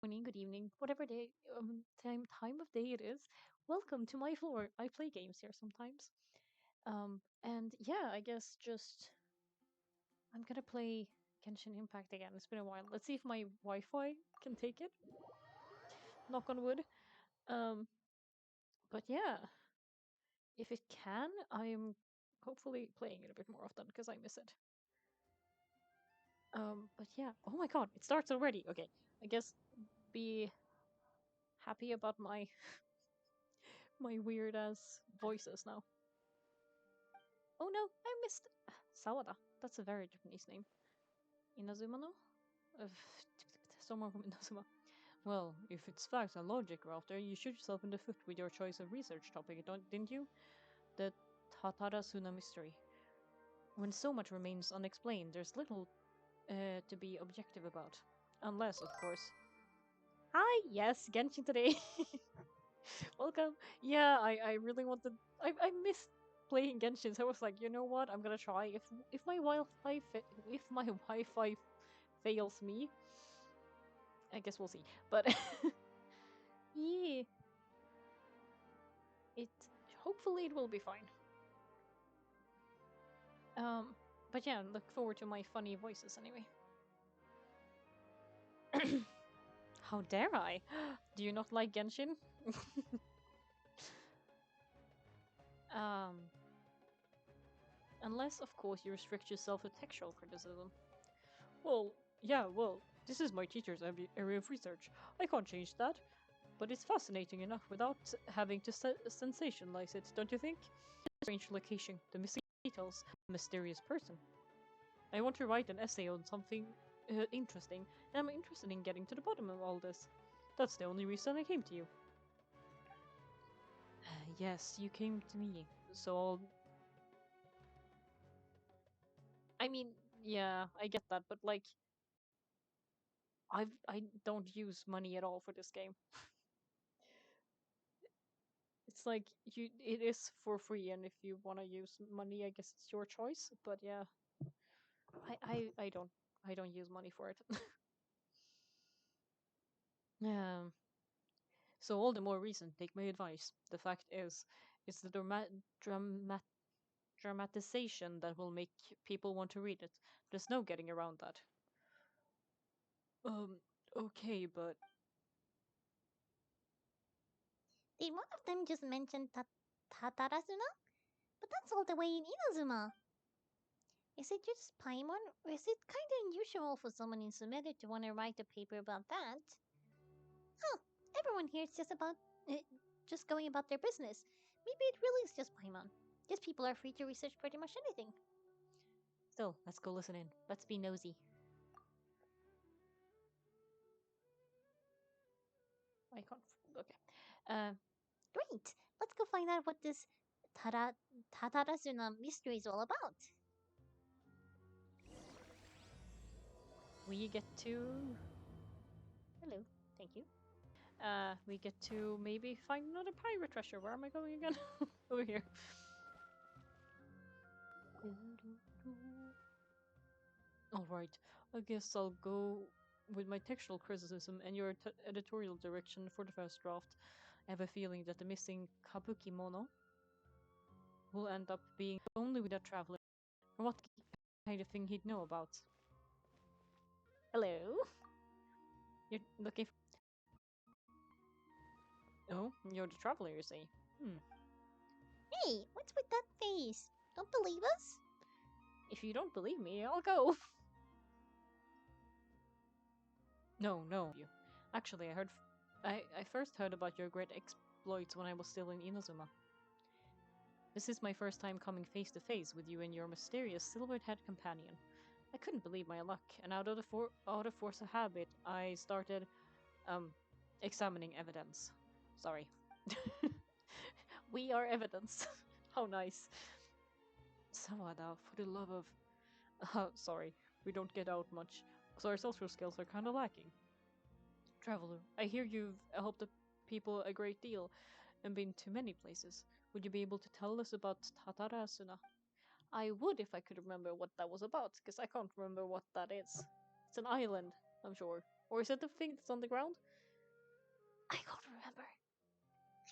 Morning, good evening, whatever day time of day it is. Welcome to my floor. I play games here sometimes. And yeah, I guess just I'm gonna play Genshin Impact again. It's been a while. Let's see if my Wi-Fi can take it. Knock on wood. Um, but yeah, if it can, I'm hopefully playing it a bit more often because I miss it. But yeah. Oh my god, it starts already. Okay, I guess be happy about my weird ass voices now. Oh no, I missed Sawada. That's a very Japanese name. Inazuma no? Uh, Someone from Inazuma. Well, if it's facts and logic you're after, you shoot yourself in the foot with your choice of research topic, didn't you? The Tatarasuna mystery. When so much remains unexplained, there's little to be objective about. Unless, of course. Hi, yes, Genshin today. Welcome. Yeah, I really wanted. I missed playing Genshin, so I was like, you know what? I'm gonna try. If my if my Wi-Fi fails me, I guess we'll see. But yeah, it hopefully it will be fine. Um, but yeah, look forward to my funny voices anyway. How dare I? Do you not like Genshin? um, unless of course you restrict yourself to textual criticism. Well, yeah, well, this is my teacher's area of research. I can't change that. But it's fascinating enough without having to sensationalize it, don't you think? Strange location, the missing details, a mysterious person. I want to write an essay on something interesting, and I'm interested in getting to the bottom of all this. That's the only reason I came to you. Yes, you came to me. So I mean, yeah, I get that, but like, I don't use money at all for this game. It's like it is for free, and if you want to use money, I guess it's your choice. But yeah, I don't use money for it. um, so all the more reason take my advice. The fact is, it's the dramatization that will make people want to read it. There's no getting around that. Um, okay, but Did one of them just mention Tatarasuna? But that's all the way in Inazuma. Is it just Paimon, or is it kind of unusual for someone in Sumere to want to write a paper about that? Huh, everyone here is just going about their business. Maybe it really is just Paimon. These people are free to research pretty much anything. still, let's go listen in. Let's be nosy. I can't. Okay. Uh, Great, let's go find out what this Tara, Tatarasuna mystery is all about. we get to. Hello. Thank you. We get to maybe find another pirate treasure. Where am I going again? Over here. Alright, I guess I'll go with my textual criticism and your editorial direction for the first draft. I have a feeling that the missing kabuki mono will end up being only with a traveler, or what kind of thing he'd know about. Hello? You're looking for. Oh, you're the traveler, you say? Hmm. Hey, what's with that face? Don't believe us? If you don't believe me, I'll go. No, no. You. Actually, I first heard about your great exploits when I was still in Inazuma. This is my first time coming face to face with you and your mysterious silver-haired companion. I couldn't believe my luck, and out of force of habit, I started um examining evidence. Sorry. We are evidence. How nice. Sawada, for the love of sorry, we don't get out much, so our social skills are kinda lacking. Traveler, I hear you've helped the people a great deal and been to many places. Would you be able to tell us about Tatarasuna? I would if I could remember what that was about, because I can't remember what that is. It's an island, I'm sure. Or is it the thing that's on the ground? I can't remember.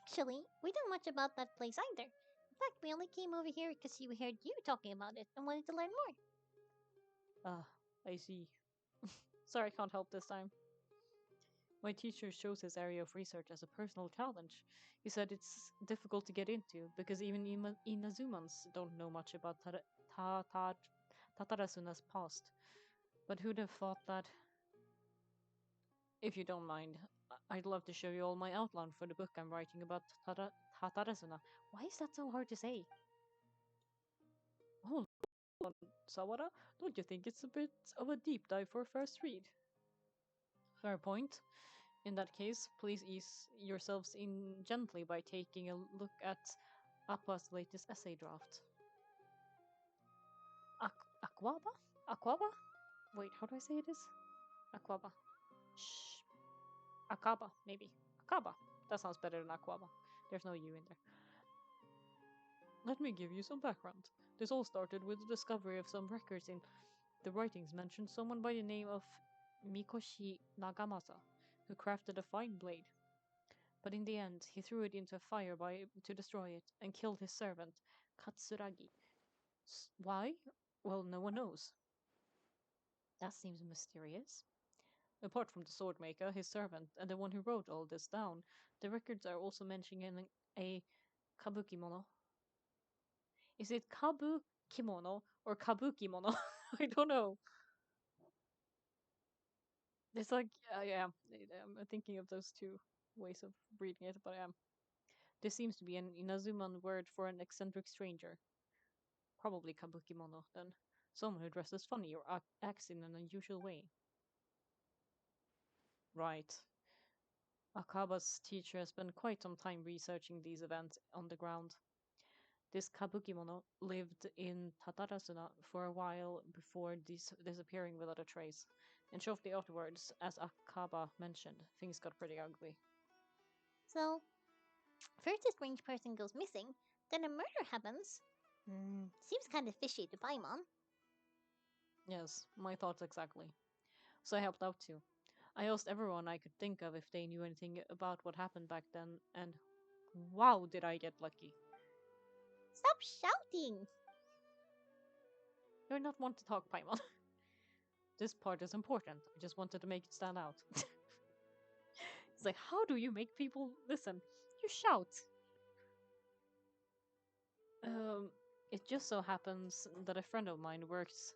Actually, we don't much about that place either. In fact, we only came over here because we heard you talking about it and wanted to learn more. Ah, I see. Sorry, I can't help this time. My teacher shows his area of research as a personal challenge. He said it's difficult to get into because even Inazumans don't know much about Tatarasuna's past. But who'd have thought that? If you don't mind, I'd love to show you all my outline for the book I'm writing about Tatarasuna. Why is that so hard to say? Hold on, Sawara, don't you think it's a bit of a deep dive for a first read? Fair point. In that case, please ease yourselves in gently by taking a look at Appa's latest essay draft. Aquaba? Aquaba? Wait, how do I say this? Aquaba. Shh. Akaba, maybe. Akaba. That sounds better than Aquaba. There's no U in there. Let me give you some background. This all started with the discovery of some records in the writings mentioned someone by the name of Mikoshi Nagamasa, who crafted a fine blade. But in the end, he threw it into a fire to destroy it and killed his servant, Katsuragi. Why? Well, no one knows. That seems mysterious. Apart from the sword maker, his servant, and the one who wrote all this down, the records are also mentioning a kabukimono. Is it kabukimono or kabukimono? I don't know. It's like, yeah, I'm thinking of those two ways of reading it, but this seems to be an Inazuman word for an eccentric stranger. Probably kabukimono, then. Someone who dresses funny or acts in an unusual way. Right. Akaba's teacher has spent quite some time researching these events on the ground. This kabukimono lived in Tatarasuna for a while before disappearing without a trace, and shortly afterwards, as Akaba mentioned, things got pretty ugly. So, first a strange person goes missing, then a murder happens. Seems kind of fishy to Paimon. Yes, my thoughts exactly. So I helped out too. I asked everyone I could think of if they knew anything about what happened back then, and wow, did I get lucky. Stop shouting! You're not one to talk, Paimon. This part is important. I just wanted to make it stand out. It's like, how do you make people listen? You shout. Um, it just so happens that a friend of mine works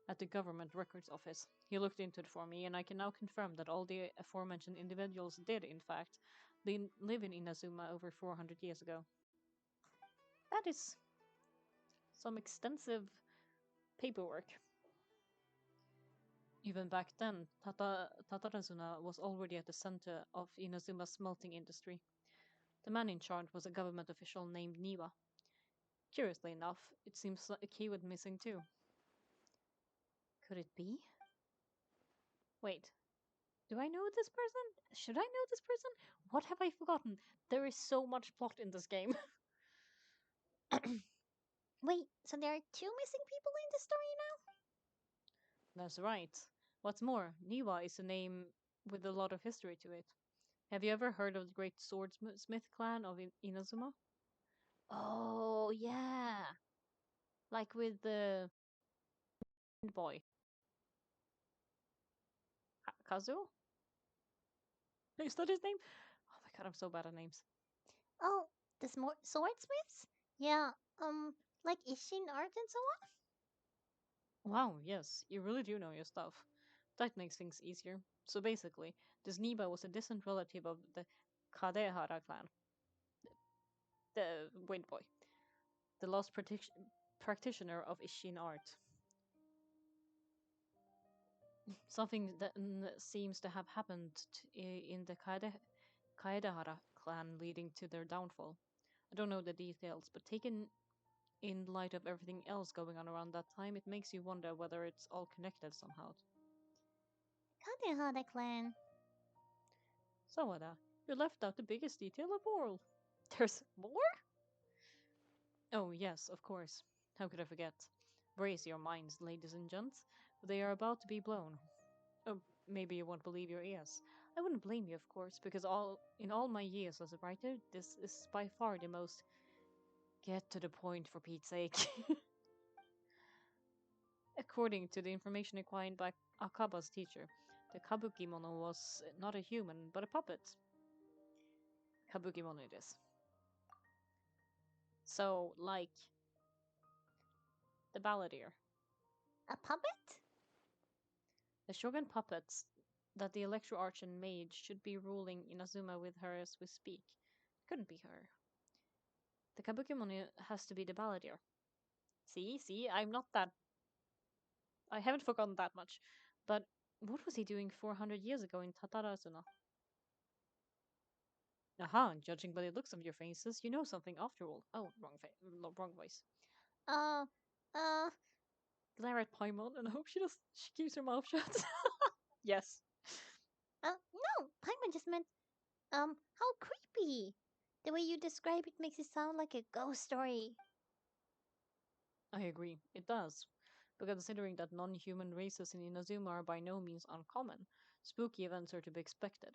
at the government records office. He looked into it for me, and I can now confirm that all the aforementioned individuals did, in fact, live in Inazuma over 400 years ago. That is some extensive paperwork. Even back then, Tatarazuna was already at the center of Inazuma's smelting industry. The man in charge was a government official named Niwa. Curiously enough, it seems like he went missing too. Could it be? Wait, do I know this person? Should I know this person? What have I forgotten? There is so much plot in this game. Wait, so there are two missing people in the story now? That's right. What's more, Niwa is a name with a lot of history to it. Have you ever heard of the great swordsmith clan of Inazuma? Oh, yeah. Like with the boy, Kazuo? Is that his name? Oh my god, I'm so bad at names. Oh, the swordsmiths? Yeah, like Ishin art and so on? Wow, yes, you really do know your stuff. That makes things easier. So basically, this Niba was a distant relative of the Kadehara clan, the Wind Boy, the last practitioner of Ishin art. Something that seems to have happened in the Kaedehara clan leading to their downfall. I don't know the details, but taken in light of everything else going on around that time, it makes you wonder whether it's all connected somehow. Kadehara clan. Sawada, you left out the biggest detail of all. There's more? Oh, yes, of course. How could I forget? Brace your minds, ladies and gents. They are about to be blown. Oh, maybe you won't believe your ears. I wouldn't blame you, of course, because all my years as a writer, this is by far the most get to the point for Pete's sake. According to the information acquired by Akaba's teacher, the kabuki mono was not a human, but a puppet. Kabuki mono it is. So, like, the balladeer. A puppet? The shogun puppets that the Electro Archon made should be ruling Inazuma with her as we speak. Couldn't be her. The kabuki mono has to be the balladeer. See, I'm not that. I haven't forgotten that much. But what was he doing 400 years ago in Tatarasuna? Aha, judging by the looks of your faces, you know something after all. Oh, wrong voice. Uh, uh, Glare at Paimon and hope she keeps her mouth shut. Yes, no, Paimon just meant, how creepy. The way you describe it makes it sound like a ghost story. I agree. It does. But considering that non-human races in Inazuma are by no means uncommon, spooky events are to be expected.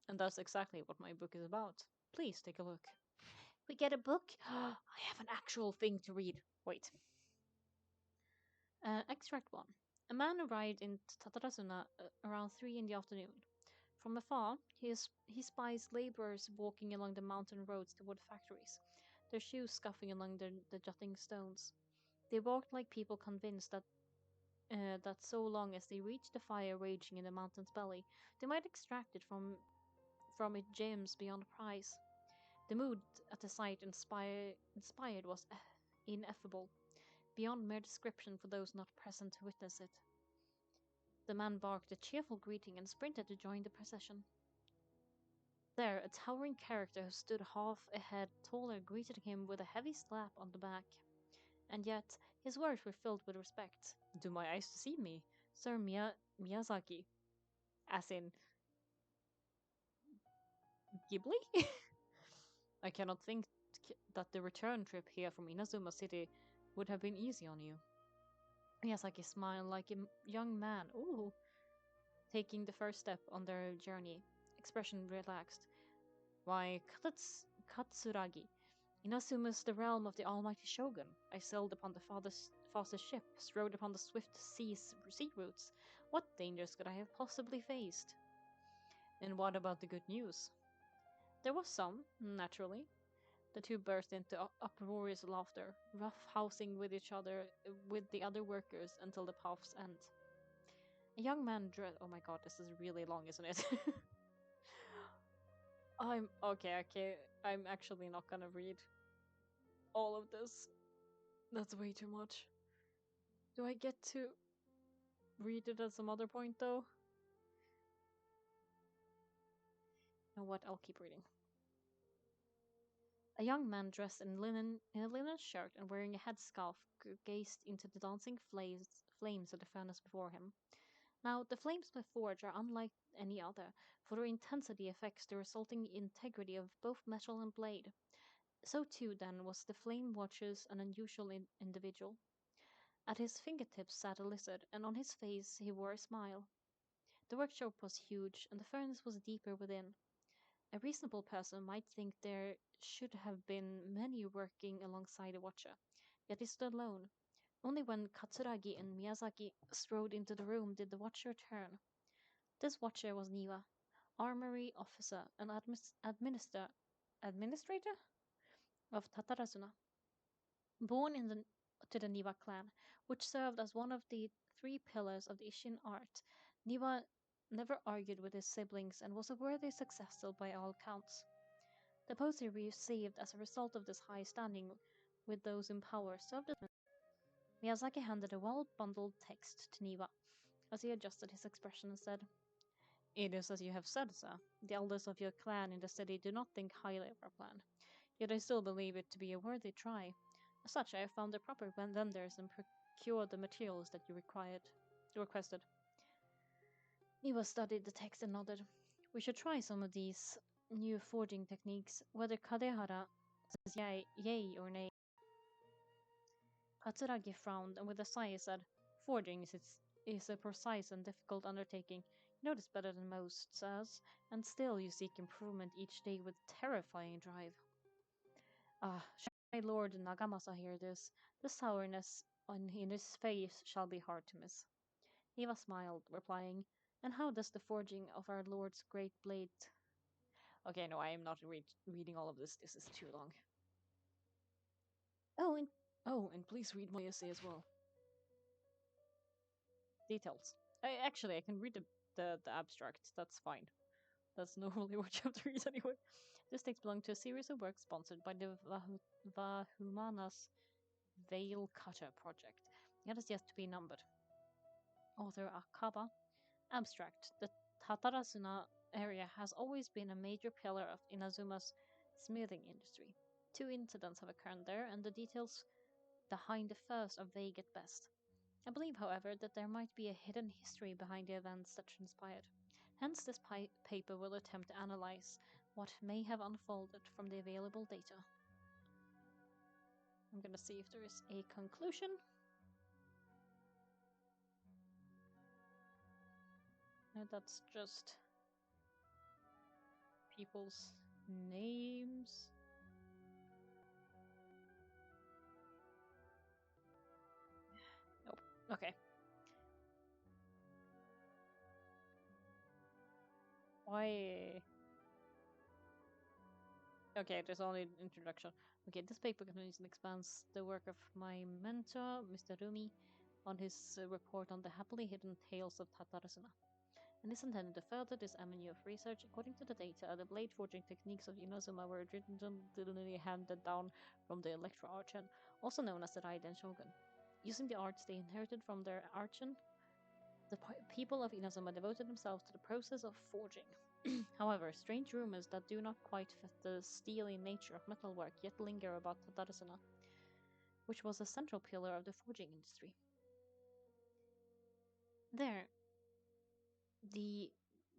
And that's exactly what my book is about. Please take a look. We get a book? I have an actual thing to read. Wait. Extract 1. A man arrived in Tatarasuna around 3 in the afternoon. From afar, he spies laborers walking along the mountain roads toward factories, their shoes scuffing along the jutting stones. They walked like people convinced that so long as they reached the fire raging in the mountain's belly, they might extract it from it gems beyond price. The mood at the sight inspired was ineffable, beyond mere description for those not present to witness it. The man barked a cheerful greeting and sprinted to join the procession. There, a towering character who stood half a head taller greeted him with a heavy slap on the back. And yet, his words were filled with respect. Do my eyes deceive me, Sir Miyazaki? As in, Ghibli? I cannot think that the return trip here from Inazuma City would have been easy on you. Miyazaki smiled like a young man, ooh, taking the first step on their journey, expression relaxed. Why, Katsuragi, Inazuma is the realm of the almighty shogun. I sailed upon the fastest ships, rode upon the swift sea routes. What dangers could I have possibly faced? And what about the good news? There was some, naturally. The two burst into uproarious laughter, rough housing with each other, with the other workers until the path's end. A young man dressed. Oh my god, this is really long, isn't it? I'm okay. I'm actually not gonna read all of this. That's way too much. Do I get to read it at some other point though? You know what? I'll keep reading. A young man dressed in a linen shirt and wearing a headscarf gazed into the dancing flames of the furnace before him. Now, the flames they forge are unlike any other, for their intensity affects the resulting integrity of both metal and blade. So too, then, was the flame watcher's an unusual individual. At his fingertips sat a lizard, and on his face he wore a smile. The workshop was huge, and the furnace was deeper within. A reasonable person might think there should have been many working alongside the watcher, yet he stood alone. Only when Katsuragi and Miyazaki strode into the room did the watcher turn. This watcher was Niwa, armory officer and administrator of Tatarasuna. Born to the Niwa clan, which served as one of the three pillars of the Ishin art, Niwa never argued with his siblings and was a worthy successor by all counts. The post he received as a result of this high standing with those in power served as Miyazaki handed a well-bundled text to Niwa as he adjusted his expression and said, "It is as you have said, sir. The elders of your clan in the city do not think highly of our plan, yet I still believe it to be a worthy try. As such, I have found the proper vendors and procured the materials that you requested." Niwa studied the text and nodded. "We should try some of these new forging techniques, whether Kadehara says yay or nay." Katsuragi frowned and with a sigh said, "Forging is a precise and difficult undertaking. Notice better than most, says, and still you seek improvement each day with terrifying drive. Ah, should my lord Nagamasa hear this, the sourness in his face shall be hard to miss. Eva smiled, replying, and how does the forging of our lord's great blade... Okay, no, I am not reading all of this. This is too long. Oh, and Oh, and please read my essay as well. Details. I can read the abstract. That's fine. That's normally what you have to read anyway. This text belongs to a series of works sponsored by the Vahumanas Veil Cutter project. It has yet to be numbered. Author Akaba. Abstract. The Tatarasuna area has always been a major pillar of Inazuma's smithing industry. Two incidents have occurred there, and the details behind the first are vague at best. I believe, however, that there might be a hidden history behind the events that transpired. Hence, this paper will attempt to analyze what may have unfolded from the available data. I'm gonna see if there is a conclusion. No, that's just people's names. Nope. Okay. Why? Okay, there's only an introduction. Okay, this paper continues and expands the work of my mentor, Mr. Rumi, on his report on the happily hidden tales of Tatarasuna, and is intended to further this avenue of research. According to the data, the blade forging techniques of Inazuma were originally handed down from the Electro Archon, also known as the Raiden Shogun. Using the arts they inherited from their Archon, the people of Inazuma devoted themselves to the process of forging. However, strange rumors that do not quite fit the steely nature of metalwork yet linger about Tatarasuna, which was a central pillar of the forging industry. There, the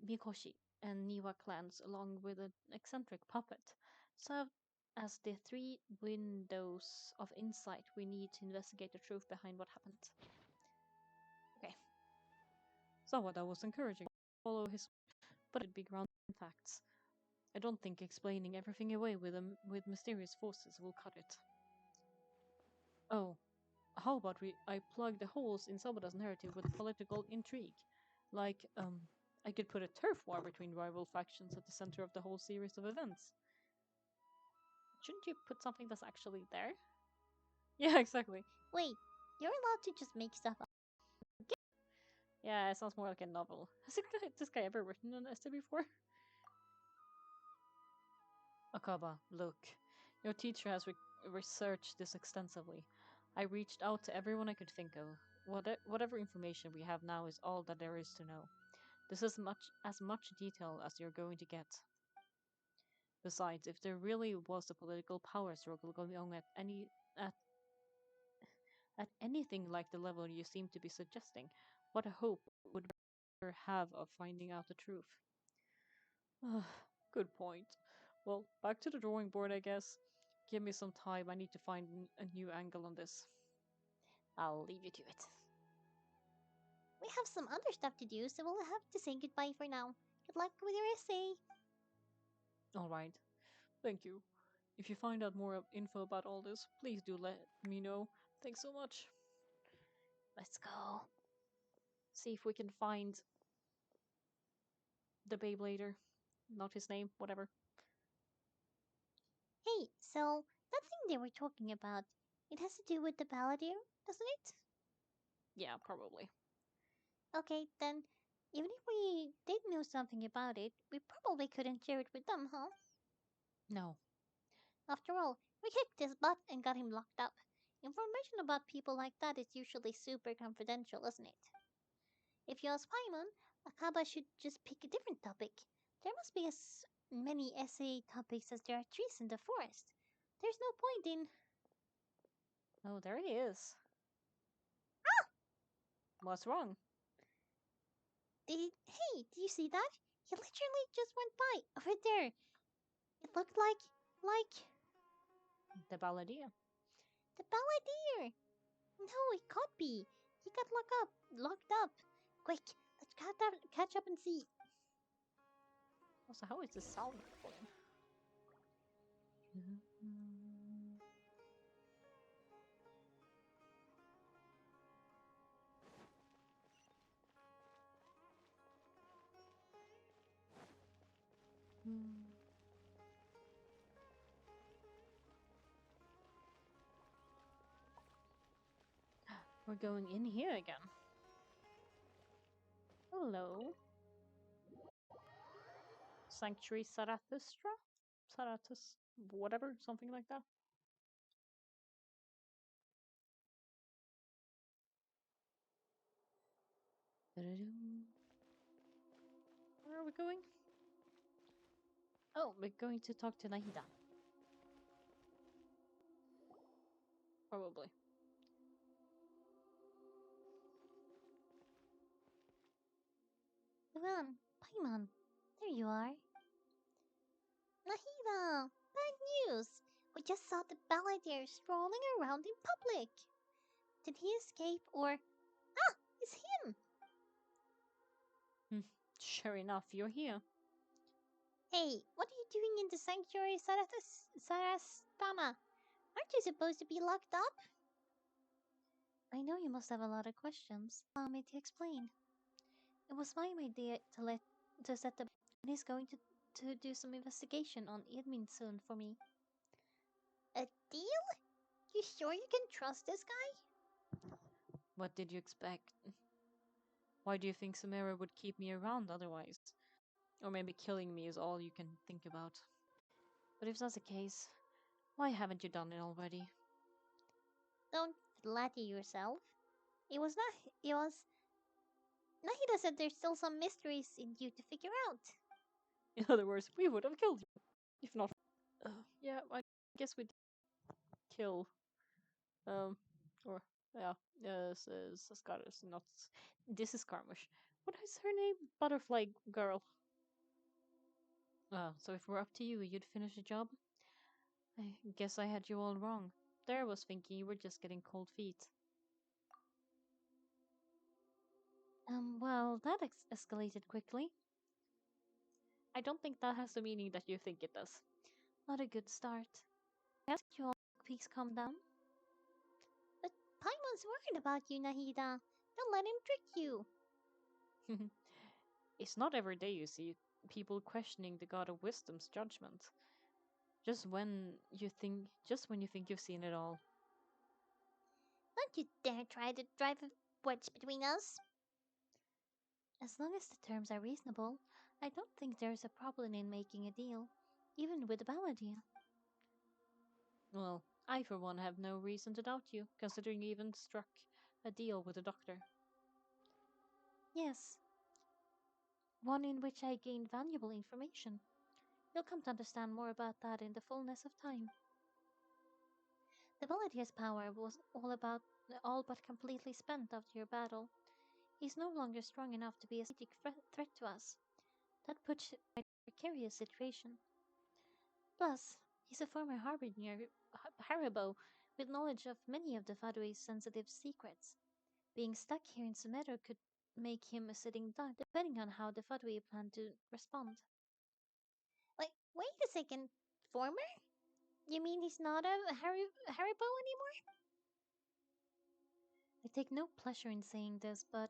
Mikoshi and Niwa clans, along with an eccentric puppet, served as the three windows of insight we need to investigate the truth behind what happened. Okay, so that was encouraging. Follow his, but it'd be grounded in facts. I don't think explaining everything away with mysterious forces will cut it. Oh, how about I plug the holes in Sabada's narrative with political intrigue? Like, I could put a turf war between rival factions at the center of the whole series of events. Shouldn't you put something that's actually there? Yeah, exactly. wait, you're allowed to just make stuff up. Yeah, it sounds more like a novel. Has this guy ever written an essay before? Akaba, look. Your teacher has researched this extensively. I reached out to everyone I could think of. Whatever information we have now is all that there is to know. This is as much detail as you're going to get. Besides, if there really was a political power struggle going on at at anything like the level you seem to be suggesting, what a hope would we have of finding out the truth? Good point. Well, back to the drawing board, I guess. Give me some time. I need to find a new angle on this. I'll leave you to it. We have some other stuff to do, so we'll have to say goodbye for now. Good luck with your essay. Alright. Thank you. If you find out more info about all this, please do let me know. Thanks so much. Let's go. See if we can find the Beyblader. Not his name, whatever. Hey, so that thing they were talking about, it has to do with the Balladeer, doesn't it? Yeah, probably. Okay, then, even if we did know something about it, we probably couldn't share it with them, huh? No. After all, we kicked his butt and got him locked up. Information about people like that is usually super confidential, isn't it? If you ask Paimon, Akaba should just pick a different topic. There must be as many essay topics as there are trees in the forest. There's no point in. Oh, there he is. What's wrong? Hey, do you see that? He literally just went by over there. It looked like The Balladeer. the Balladeer. No, it can't be. He got locked up. Quick, let's catch up and see. Also, how is the sound recording? We're going in here again. Hello. Sanctuary Zarathustra? Zarathus, whatever, something like that. Where are we going? Oh, we're going to talk to Nahida. Probably. Luan, Paimon, there you are. Nahida, bad news. We just saw the balladeer strolling around in public. Did he escape or... Ah, it's him! Sure enough, you're here. Hey, what are you doing in the sanctuary Sarastana? Aren't you supposed to be locked up? I know you must have a lot of questions. Allow me to explain. It was my idea to set the and he's going to do some investigation on Edmin soon for me. A deal? You sure you can trust this guy? What did you expect? Why do you think Samara would keep me around otherwise? Or maybe killing me is all you can think about. But if that's the case, why haven't you done it already? Don't flatter yourself. It was not. It was. Nahida said there's still some mysteries in you to figure out. In other words, we would have killed you. If not. Yeah, I guess we did kill. Or. Yeah, this is Scaramouche, not. This is Scaramouche. What is her name? Butterfly Girl. So if we're up to you, you'd finish the job? I guess I had you all wrong. There I was thinking you were just getting cold feet. Well, that escalated quickly. I don't think that has the meaning that you think it does. Not a good start. Can't you all please calm down? But Paimon's worried about you, Nahida. Don't let him trick you. It's not every day you see people questioning the god of wisdom's judgment. Just when you think you've seen it all. Don't you dare try to drive a wedge between us. As long as the terms are reasonable, I don't think there's a problem in making a deal, even with the Balladeer. Well, I for one have no reason to doubt you, considering you even struck a deal with the doctor. Yes, one in which I gained valuable information. You'll come to understand more about that in the fullness of time. The Balladeer's power was all but completely spent after your battle. He's no longer strong enough to be a strategic threat to us. That puts you in a precarious situation. Plus, he's a former harbinger, Haribo, with knowledge of many of the Fadui's sensitive secrets. Being stuck here in Sumeru could make him a sitting duck, depending on how the Fadui plan to respond. Wait a second. Former? You mean he's not a Haribo anymore? I take no pleasure in saying this, but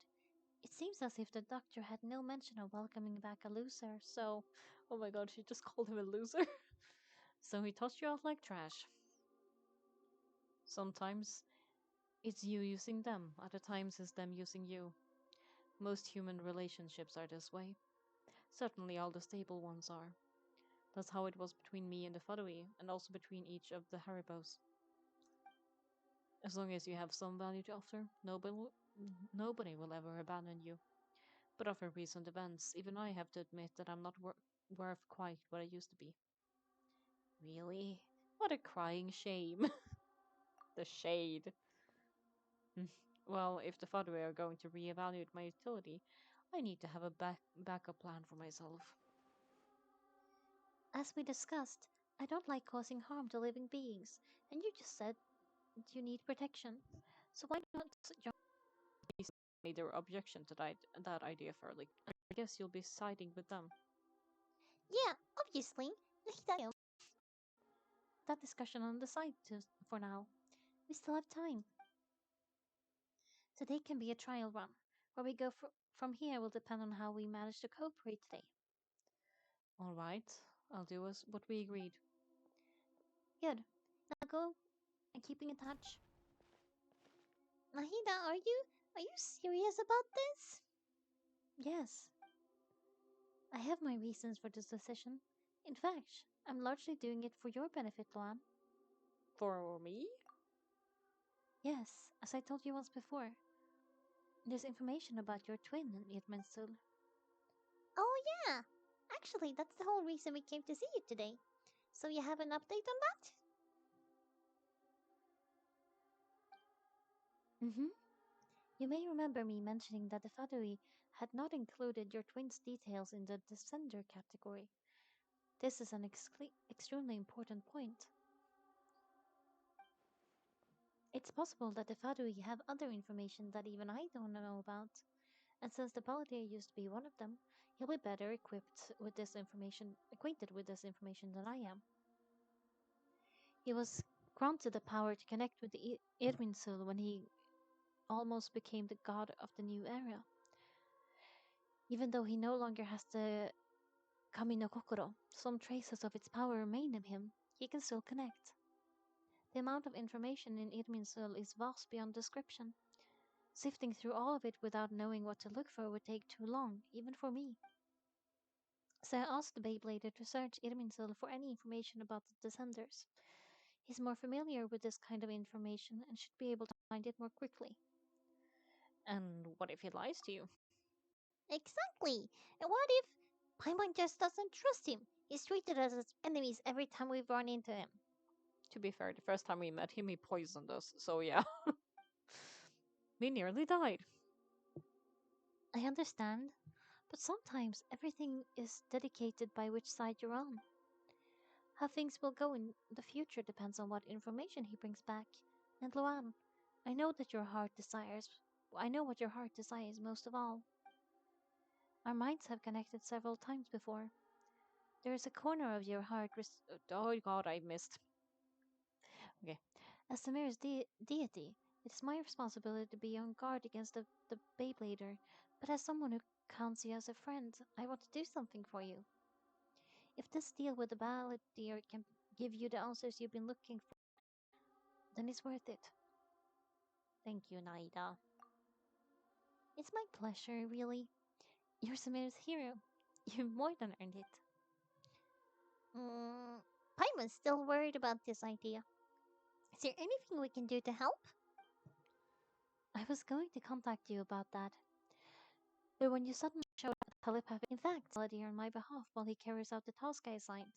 it seems as if the doctor had no mention of welcoming back a loser, so. Oh my god, she just called him a loser. So he tossed you out like trash. Sometimes it's you using them, other times it's them using you. Most human relationships are this way. Certainly all the stable ones are. That's how it was between me and the Fadui, and also between each of the Haribos. As long as you have some value to offer, nobody will ever abandon you. But after recent events, even I have to admit that I'm not worth quite what I used to be. Really? What a crying shame. The shade. Well, if the Fadui are going to reevaluate my utility, I need to have a backup plan for myself. As we discussed, I don't like causing harm to living beings, and you just said you need protection. So why not join? made their objection to that idea fairly. I guess you'll be siding with them. Yeah, obviously. That That discussion on the side for now. We still have time. Today can be a trial run. Where we go from here will depend on how we manage to cooperate today. All right, I'll do as what we agreed. Good. Now go and keeping in touch. Nahida, are you serious about this? Yes, I have my reasons for this decision. In fact, I'm largely doing it for your benefit, Luan. For me? Yes, as I told you once before. There's information about your twin in Irminsul. Oh yeah. Actually, that's the whole reason we came to see you today. So you have an update on that? Mm-hmm. You may remember me mentioning that the Fadui had not included your twin's details in the descender category. This is an extremely important point. It's possible that the Fadui have other information that even I don't know about, and since the Paladin used to be one of them, he'll be better acquainted with this information than I am. He was granted the power to connect with the Irminsul when he almost became the god of the new era. Even though he no longer has the Kami no Kokoro, some traces of its power remain in him. He can still connect. The amount of information in Irminsul is vast beyond description. Sifting through all of it without knowing what to look for would take too long, even for me. So I asked the Beyblader to search Irminsul for any information about the Descenders. He's more familiar with this kind of information and should be able to find it more quickly. And what if he lies to you? Exactly. And what if Paimon just doesn't trust him? He's treated us as enemies every time we've run into him. To be fair, the first time we met him, he poisoned us, so yeah. We nearly died. I understand, but sometimes everything is dedicated by which side you're on. How things will go in the future depends on what information he brings back. And Luan, I know that your heart desires. I know what your heart desires most of all. Our minds have connected several times before. There is a corner of your heart. Oh God, I missed. Okay. As Samir's deity, it is my responsibility to be on guard against the Beyblader, but as someone who counts you as a friend, I want to do something for you. If this deal with the ballad deer can give you the answers you've been looking for, then it's worth it. Thank you, Naida. It's my pleasure, really. You're Samir's hero. You've more than earned it. Paimon's still worried about this idea. Is there anything we can do to help? I was going to contact you about that, but when you suddenly showed up telepathic, in fact, melody on my behalf while he carries out the task I assigned.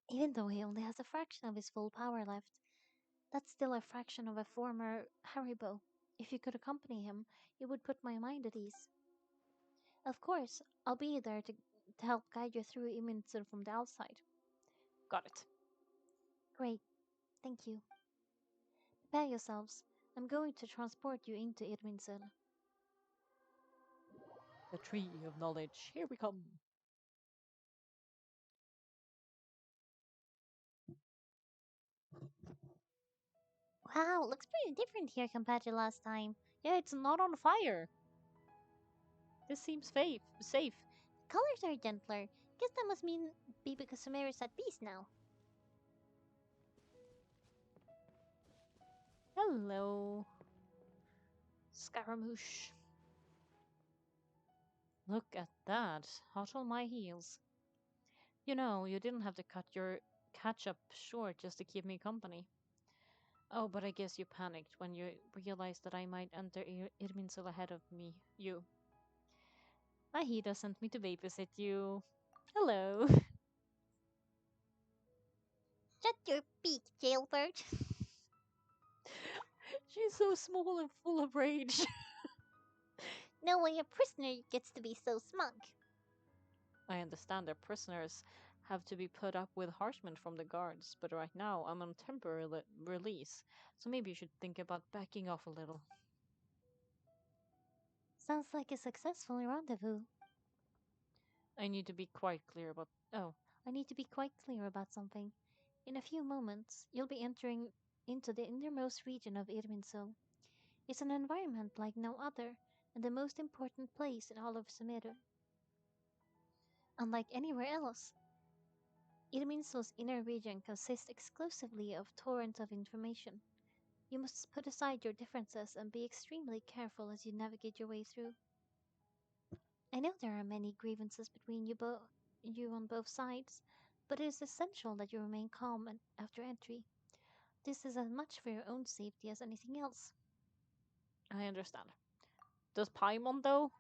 Even though he only has a fraction of his full power left, that's still a fraction of a former Haribo. If you could accompany him, it would put my mind at ease. Of course, I'll be there to help guide you through Iminsul from the outside. Got it. Great, thank you. Prepare yourselves. I'm going to transport you into Irminsul. The tree of knowledge. Here we come. Wow, looks pretty different here compared to last time. Yeah, it's not on fire. This seems safe. Colors are gentler. Guess that must mean be because Samir is at peace now. Hello, Scaramouche. Look at that, hot on my heels. You know, you didn't have to cut your catch up short just to keep me company. Oh, but I guess you panicked when you realized that I might enter Irminsul ahead of you. Mahida sent me to babysit you. Hello. Shut your beak, jailbird. She's so small and full of rage. No way a prisoner gets to be so smug. I understand their prisoners have to be put up with harassment from the guards, but right now I'm on temporary release, so maybe you should think about backing off a little. Sounds like a successful rendezvous. I need to be quite clear about. Oh, I need to be quite clear about something. In a few moments, you'll be entering into the innermost region of Irminsul. It's an environment like no other, and the most important place in all of Sumeru. Unlike anywhere else, Irminsul's inner region consists exclusively of torrents of information. You must put aside your differences and be extremely careful as you navigate your way through. I know there are many grievances between you on both sides, but it is essential that you remain calm after entry. This is as much for your own safety as anything else. I understand. Does Paimon though?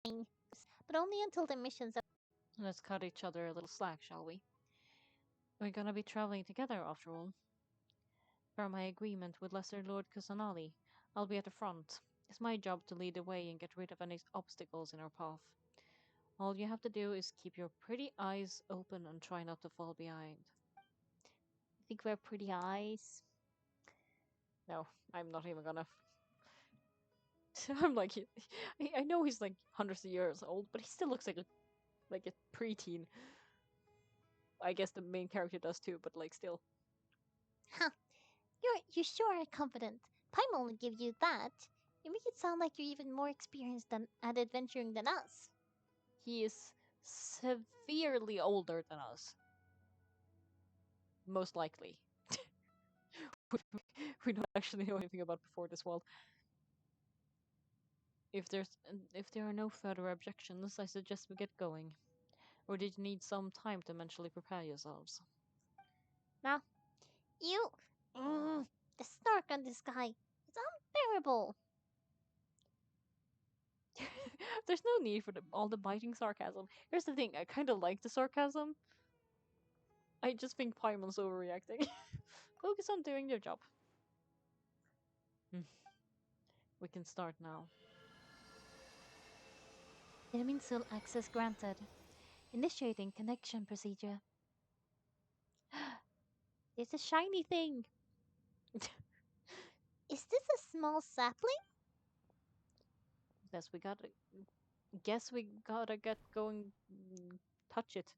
But only until the missions are. Let's cut each other a little slack, shall we? We're gonna be traveling together after all. Per my agreement with Lesser Lord Kusanali, I'll be at the front. It's my job to lead the way and get rid of any obstacles in our path. All you have to do is keep your pretty eyes open and try not to fall behind. I think we're pretty eyes. No, I'm not even gonna. I'm like, I know he's like hundreds of years old, but he still looks like a preteen. I guess the main character does too, but like still. Huh. You sure are confident. Paim only give you that. You make it sound like you're even more experienced at adventuring than us. He is severely older than us. Most likely. We don't actually know anything about before this world. If there are no further objections, I suggest we get going. Or did you need some time to mentally prepare yourselves? Now, you. Mm, the snark on this guy. It's unbearable. There's no need for all the biting sarcasm. Here's the thing, I kind of like the sarcasm. I just think Paimon's overreacting. Focus on doing your job. We can start now. Irminsul access granted. Initiating connection procedure. It's a shiny thing. Is this a small sapling? Guess we gotta get going. Touch it.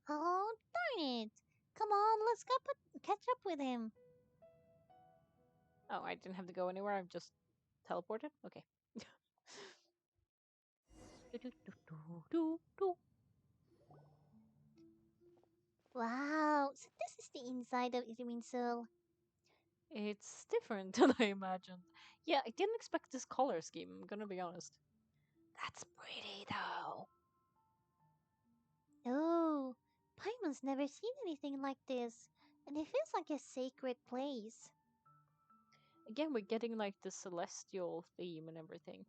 Oh, darn it. Come on, let's go catch up with him. Oh, I didn't have to go anywhere. I'm just teleported. Okay. Wow, so this is the inside of Irminsul. It's different than I imagined. Yeah, I didn't expect this color scheme. I'm gonna be honest. That's pretty though. Oh, Paimon's never seen anything like this, and it feels like a sacred place. Again, we're getting like the celestial theme and everything.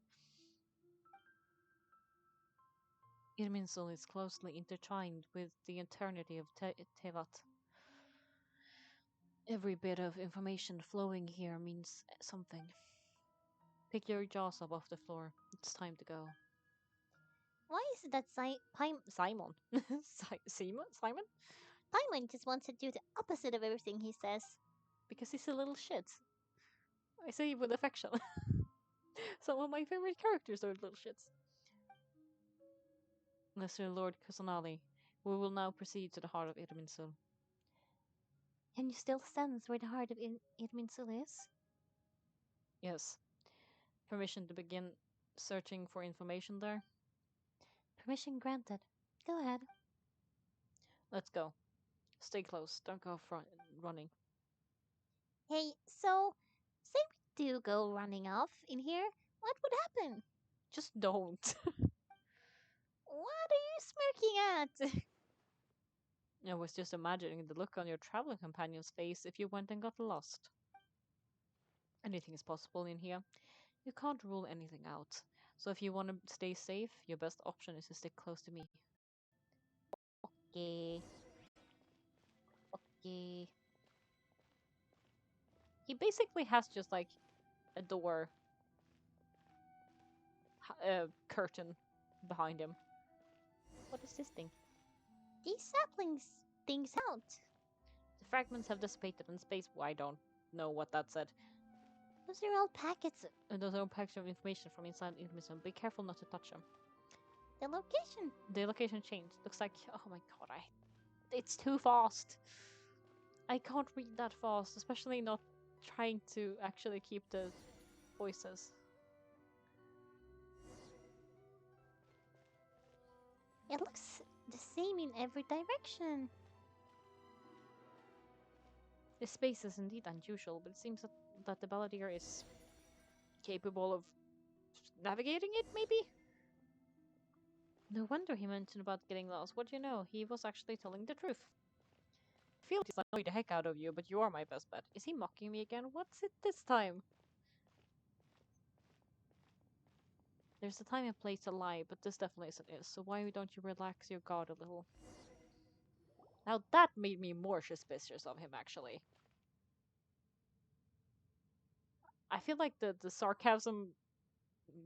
Irminsul is closely intertwined with the eternity of Tevat. Every bit of information flowing here means something. Pick your jaws up off the floor. It's time to go. Why is it that Simon. Simon? Paimon just wants to do the opposite of everything he says? Because he's a little shit. I say it with affection. Some of my favorite characters are little shits. Lesser Lord Kusanali, we will now proceed to the heart of Irminsul. Can you still sense where the heart of Irminsul is? Yes. Permission to begin searching for information there? Permission granted. Go ahead. Let's go. Stay close. Don't go running. Hey, so, say we do go running off in here, what would happen? Just don't. What are you smirking at? I was just imagining the look on your traveling companion's face if you went and got lost. Anything is possible in here. You can't rule anything out. So if you want to stay safe, your best option is to stick close to me. Okay. Okay. He basically has just like a door curtain. behind him. What is this thing? These saplings things out. The fragments have dissipated in space. Well, I don't know what that said. Those are all packets. And those are packets of information from inside the museum. Be careful not to touch them. The location. The location changed. Looks like, oh my god, it's too fast. I can't read that fast, especially not trying to actually keep the voices. It looks the same in every direction. This space is indeed unusual, but it seems that the balladeer is capable of navigating it, maybe? No wonder he mentioned about getting lost. What do you know? He was actually telling the truth. I feel like he's annoyed the heck out of you, but you are my best bet. Is he mocking me again? What's it this time? There's a time and place to lie, but this definitely isn't it. So why don't you relax your guard a little? Now that made me more suspicious of him, actually. I feel like the sarcasm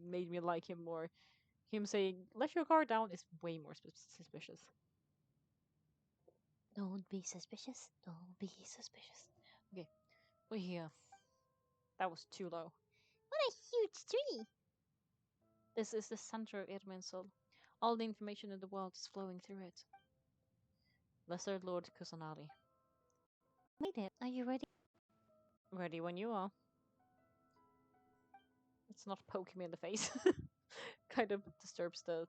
made me like him more. Him saying, let your guard down is way more suspicious. Don't be suspicious. Don't be suspicious. Okay, we that was too low. What a huge tree! This is the center of Irminsul. All the information in the world is flowing through it. Lesser Lord Kusanali. Made it. Are you ready? Ready when you are. Let's not poke me in the face. Kind of disturbs the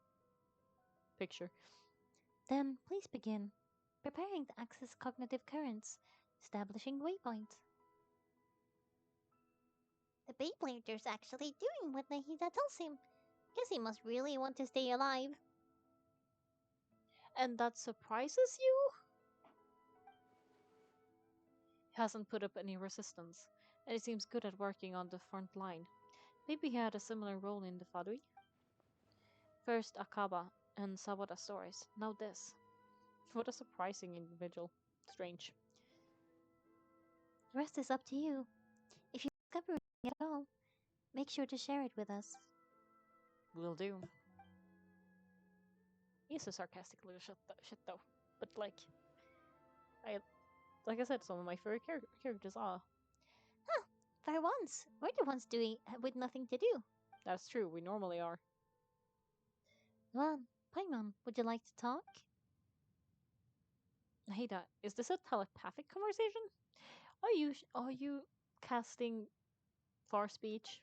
picture. Then please begin. Preparing to access cognitive currents. Establishing waypoint. The Beyblader's actually doing what Nahida tells him. Guess he must really want to stay alive. And that surprises you? He hasn't put up any resistance, and he seems good at working on the front line. Maybe he had a similar role in the Fadui? First Akaba and Sawada stories, now this. What a surprising individual. Strange. The rest is up to you. If you discover anything at all, make sure to share it with us. Will do. He's a sarcastic little shit though. But like I said, some of my favorite characters are. Huh, for once, we're the ones doing with nothing to do. That's true, we normally are. Well, Paimon, would you like to talk? Nahida, is this a telepathic conversation? Are you casting far speech?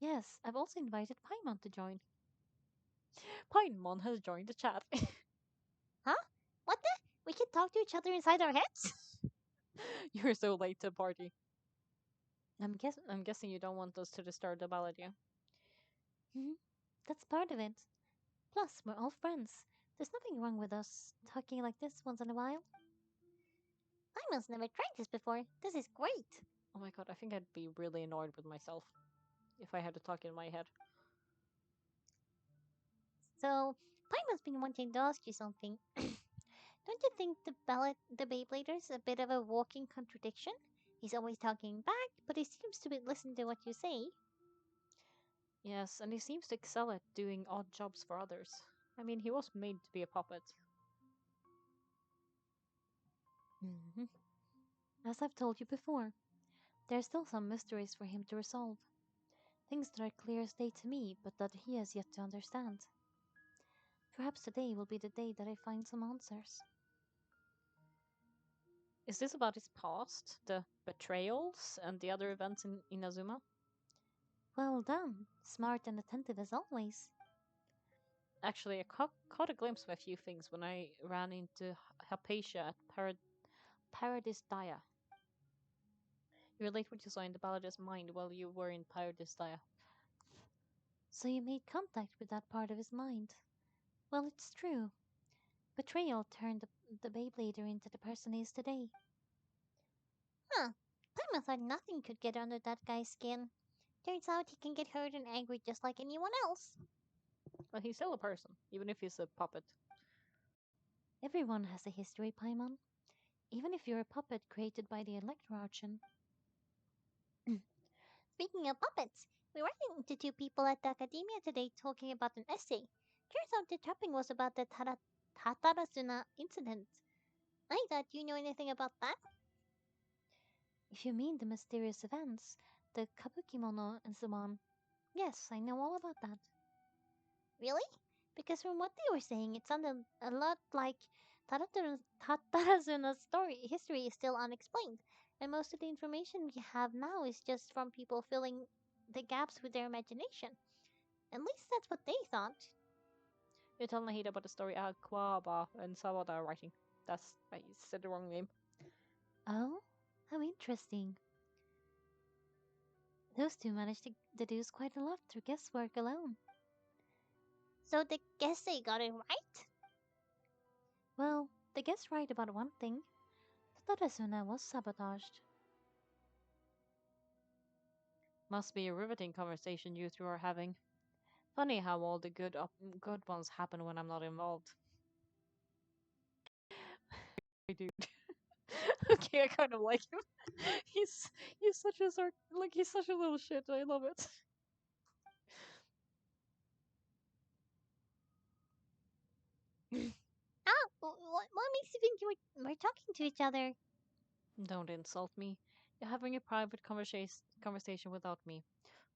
Yes, I've also invited Paimon to join. Pinemon has joined the chat. Huh? What the? We can talk to each other inside our heads? You're so late to the party. I'm guessing you don't want us to disturb the ballad, yeah? That's part of it. Plus, we're all friends. There's nothing wrong with us talking like this once in a while. Paimon's never tried this before. This is great. Oh my god, I think I'd be really annoyed with myself if I had to talk in my head. So, Paimon's been wanting to ask you something. Don't you think the Beyblader's a bit of a walking contradiction? He's always talking back, but he seems to listen to what you say. Yes, and he seems to excel at doing odd jobs for others. I mean, he was made to be a puppet. As I've told you before, there are still some mysteries for him to resolve. Things that are clear as day to me, but that he has yet to understand. Perhaps today will be the day that I find some answers. Is this about his past, the betrayals, and the other events in Inazuma? Well done. Smart and attentive as always. Actually, I caught a glimpse of a few things when I ran into Hypatia at Paradis Dia. You relate what you saw in the Ballad's mind while you were in Paradis Dia. So you made contact with that part of his mind. Well, it's true. Betrayal turned the Beyblader into the person he is today. Huh. Paimon thought nothing could get under that guy's skin. Turns out he can get hurt and angry just like anyone else. But he's still a person, even if he's a puppet. Everyone has a history, Paimon. Even if you're a puppet created by the Electro Archon. Speaking of puppets, We ran into two people at the academia today talking about an essay. Turns out the tapping was about the Tatarasuna incident. I thought you know anything about that? If you mean the mysterious events, the kabukimono and so on, yes, I know all about that. Really? Because from what they were saying, it sounded a lot like Tatarazuna's story history is still unexplained, and most of the information we have now is just from people filling the gaps with their imagination. At least that's what they thought. You're telling Nahida about the story Kwaba and Sawada are writing. I said the wrong name. Oh, how interesting. Those two managed to deduce quite a lot through guesswork alone. So the guess they got it right? Well, they guessed right about one thing. Tatarasuna was sabotaged. Must be a riveting conversation you two are having. Funny how all the good ones happen when I'm not involved. I do. Okay, I kind of like him. he's he's such a he's such a little shit. I love it. Ah, what makes you think we're talking to each other? Don't insult me. You're having a private conversation without me.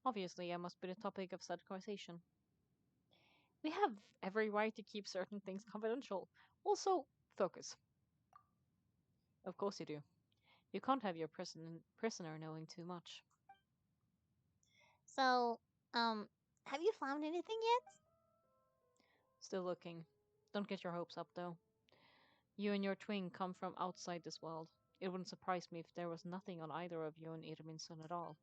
Obviously, I must be the topic of said conversation. We have every right to keep certain things confidential. Also, focus. Of course you do. You can't have your prisoner knowing too much. So, have you found anything yet? Still looking. Don't get your hopes up, though. You and your twin come from outside this world. It wouldn't surprise me if there was nothing on either of you and Irmin-sun at all.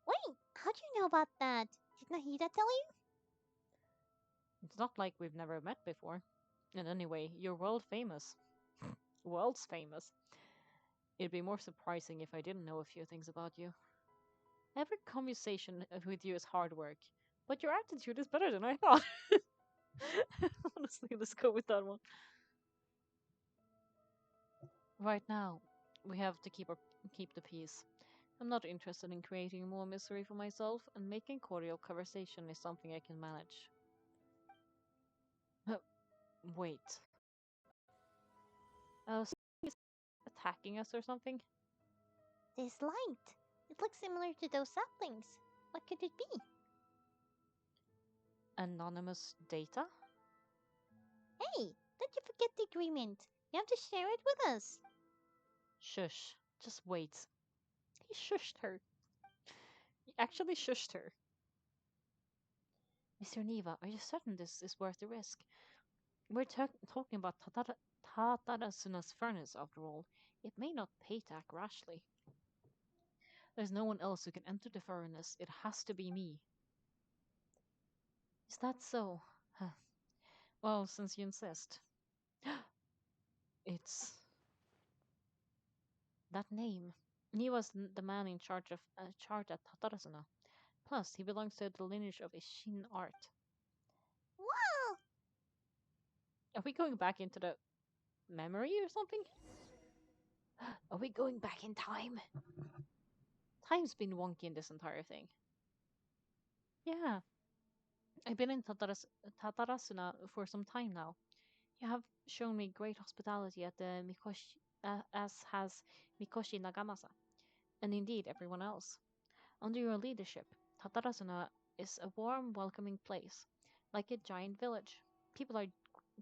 Wait, how do you know about that? Did Nahida tell you? It's not like we've never met before. And anyway, you're world famous. World's famous. It'd be more surprising if I didn't know a few things about you. Every conversation with you is hard work, but your attitude is better than I thought. Honestly, let's go with that one. Right now, we have to keep the peace. I'm not interested in creating more misery for myself, and making cordial conversation is something I can manage. Uh, Wait. Something is attacking us or something? This light. It looks similar to those saplings. What could it be? Anonymous data? Hey, don't you forget the agreement. You have to share it with us. Shush. Just wait. He shushed her. He actually shushed her. Mr. Neva, are you certain this is worth the risk? We're talking about Tatarasuna's furnace, after all. It may not pay to act rashly. There's no one else who can enter the furnace. It has to be me. Is that so? Huh. Well, since you insist. It's that name. Niwa's the man in charge at Tatarasuna. Plus, he belongs to the lineage of Ishin art. Wow! Are we going back into the memory or something? Are we going back in time? Time's been wonky in this entire thing. Yeah, I've been in Tatarasuna for some time now. You have shown me great hospitality at the Mikoshi, as has Mikoshi Nagamasa, and indeed everyone else. Under your leadership, Tatarasuna is a warm, welcoming place, like a giant village. People are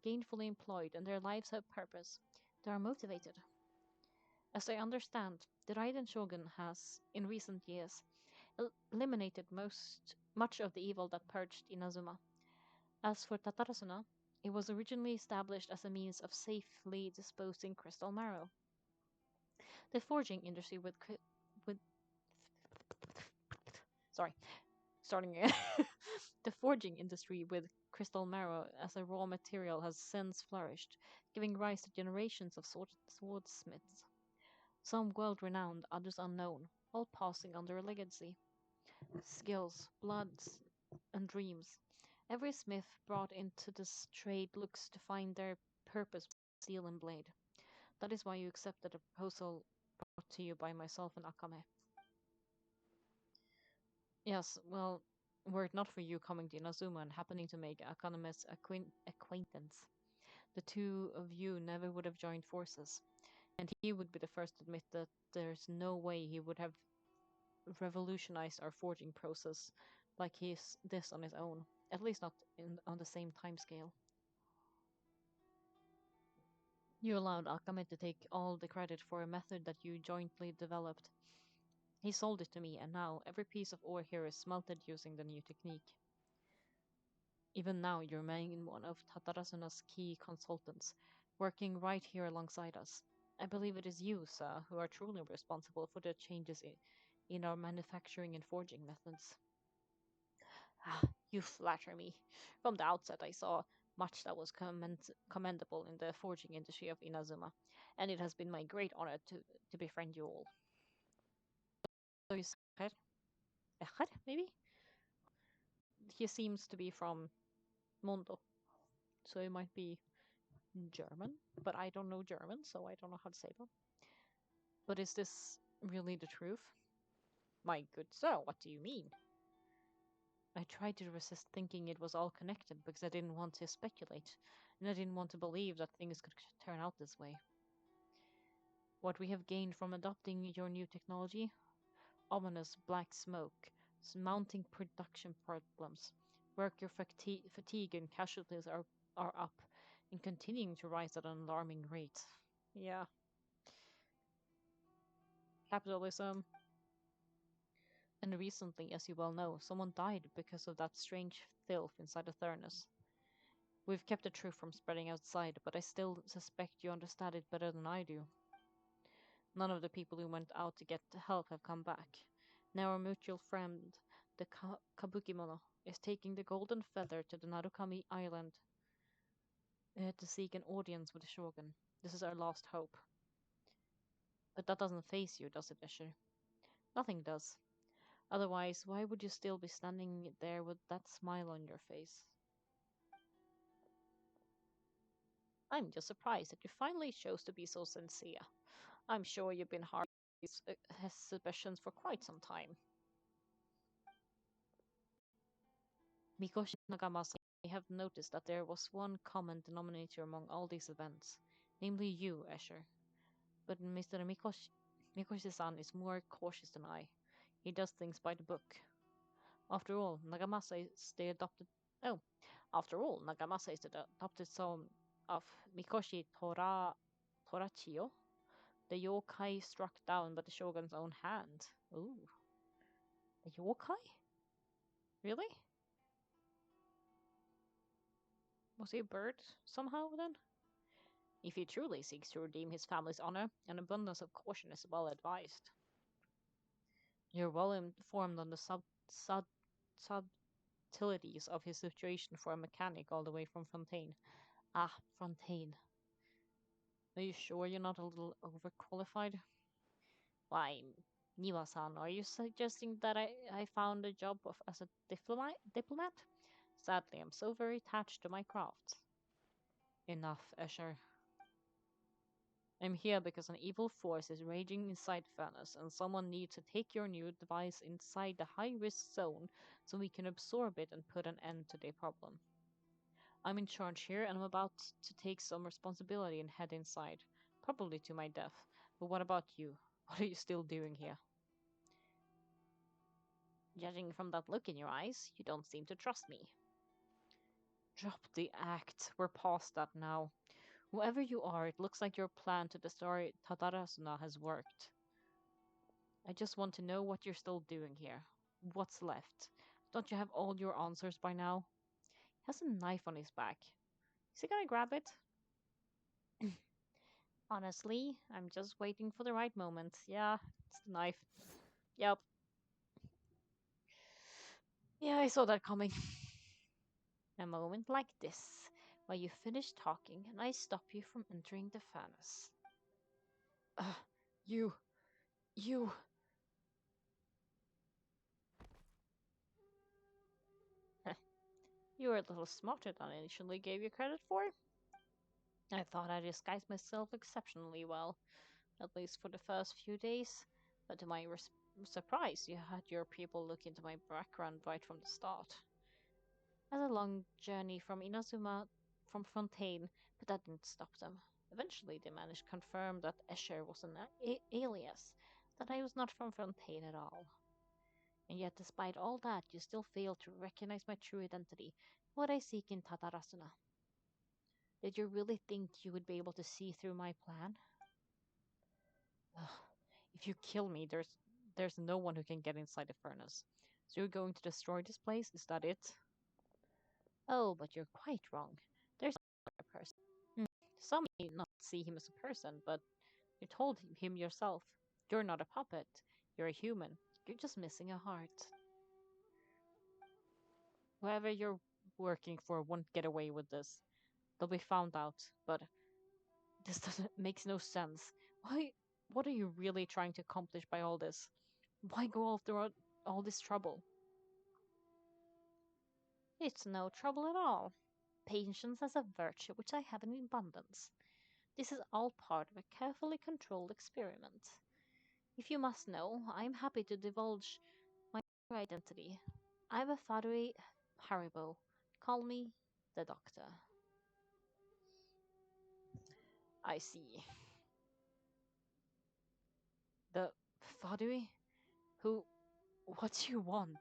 gainfully employed and their lives have purpose. They are motivated. As I understand, the Raiden Shogun has, in recent years, eliminated much of the evil that purged Inazuma. As for Tatarasuna, it was originally established as a means of safely disposing crystal marrow. The forging industry with sorry, starting again. The forging industry with crystal marrow as a raw material has since flourished, giving rise to generations of swordsmiths, some world renowned, others unknown, all passing under a legacy. Skills, bloods, and dreams. Every smith brought into this trade looks to find their purpose with steel and blade. That is why you accepted a proposal brought to you by myself and Akame. Yes, well, were it not for you coming to Inazuma and happening to make Akaneme's acquaintance, the two of you never would have joined forces. And he would be the first to admit that there's no way he would have revolutionized our forging process like he's this on his own. At least not on the same timescale. You allowed Akame to take all the credit for a method that you jointly developed. He sold it to me, and now every piece of ore here is smelted using the new technique. Even now, you remain one of Tatarasuna's key consultants, working right here alongside us. I believe it is you, sir, who are truly responsible for the changes in our manufacturing and forging methods. Ah, you flatter me. From the outset, I saw much that was commendable in the forging industry of Inazuma, and it has been my great honor to befriend you all. So you said Echer, maybe? He seems to be from Mondo, so it might be German, but I don't know German, so I don't know how to say that. But is this really the truth? My good sir, what do you mean? I tried to resist thinking it was all connected because I didn't want to speculate, and I didn't want to believe that things could turn out this way. What we have gained from adopting your new technology? Ominous black smoke, mounting production problems, worker fatigue and casualties are up and continuing to rise at an alarming rate. Yeah, capitalism. And recently, as you well know, someone died because of that strange filth inside the furnace. We've kept the truth from spreading outside, but I still suspect you understand it better than I do. None of the people who went out to get help have come back. Now our mutual friend, the Kabukimono, is taking the golden feather to the Narukami Island to seek an audience with the shogun. This is our last hope. But that doesn't faze you, does it, Escher? Nothing does. Otherwise, why would you still be standing there with that smile on your face? I'm just surprised that you finally chose to be so sincere. I'm sure you've been harboring these suspicions for quite some time. Mikoshi Nagamasa, I have noticed that there was one common denominator among all these events, namely you, Escher. But Mr. Mikoshi-san is more cautious than I. He does things by the book. After all, Nagamasa is the adopted. Oh, after all, Nagamasa is the adopted son of Mikoshi Torachiyo, the yokai struck down by the shogun's own hand. Ooh, a yokai? Really? Was he a bird somehow then? If he truly seeks to redeem his family's honor, an abundance of caution is well advised. You're well informed on the subtleties of his situation for a mechanic all the way from Fontaine. Ah, Fontaine. Are you sure you're not a little overqualified? Why, Niwa-san, are you suggesting that I found a job as a diplomat? Sadly, I'm so very attached to my craft. Enough, Escher. I'm here because an evil force is raging inside Furnace, and someone needs to take your new device inside the high-risk zone so we can absorb it and put an end to the problem. I'm in charge here, and I'm about to take some responsibility and head inside, probably to my death. But what about you? What are you still doing here? Judging from that look in your eyes, you don't seem to trust me. Drop the act. We're past that now. Whoever you are, it looks like your plan to destroy Tatarasuna has worked. I just want to know what you're still doing here. What's left? Don't you have all your answers by now? He has a knife on his back. Is he gonna grab it? Honestly, I'm just waiting for the right moment. Yeah, it's the knife. Yep. Yeah, I saw that coming. A moment like this, where you finish talking and I stop you from entering the furnace. Uh, you. You. You were a little smarter than I initially gave you credit for. I thought I disguised myself exceptionally well, at least for the first few days, but to my surprised you had your people look into my background right from the start. I had a long journey from Inazuma from Fontaine, but that didn't stop them. Eventually, they managed to confirm that Escher was an alias, that I was not from Fontaine at all. And yet, despite all that, you still fail to recognize my true identity, what I seek in Tatarasuna. Did you really think you would be able to see through my plan? Ugh. If you kill me, there's no one who can get inside the furnace. So you're going to destroy this place? Is that it? Oh, but you're quite wrong. There's a person. Hmm. Some may not see him as a person, but you told him yourself. You're not a puppet. You're a human. You're just missing a heart. Whoever you're working for won't get away with this. They'll be found out, but this doesn't makes no sense. Why? What are you really trying to accomplish by all this? Why go all this trouble? It's no trouble at all. Patience is a virtue which I have in abundance. This is all part of a carefully controlled experiment. If you must know, I am happy to divulge my true identity. I'm a Fadui Haribo. Call me the Doctor. I see. The Fadui? Who? What do you want?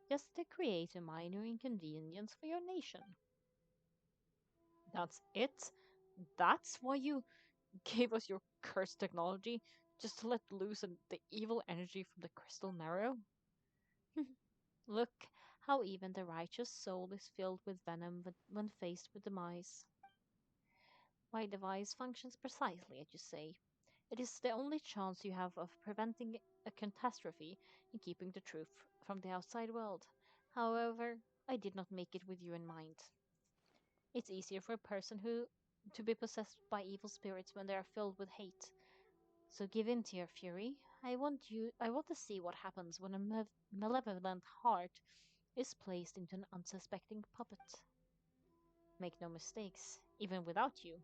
Just to create a minor inconvenience for your nation. That's it? That's why you gave us your cursed technology? Just to let loose the evil energy from the crystal marrow? Look how even the righteous soul is filled with venom when faced with demise. My device functions precisely as you say. It is the only chance you have of preventing a catastrophe and keeping the truth from the outside world. However, I did not make it with you in mind. It's easier for a person who to be possessed by evil spirits when they are filled with hate. So give in to your fury. I want to see what happens when a malevolent heart is placed into an unsuspecting puppet. Make no mistakes, even without you,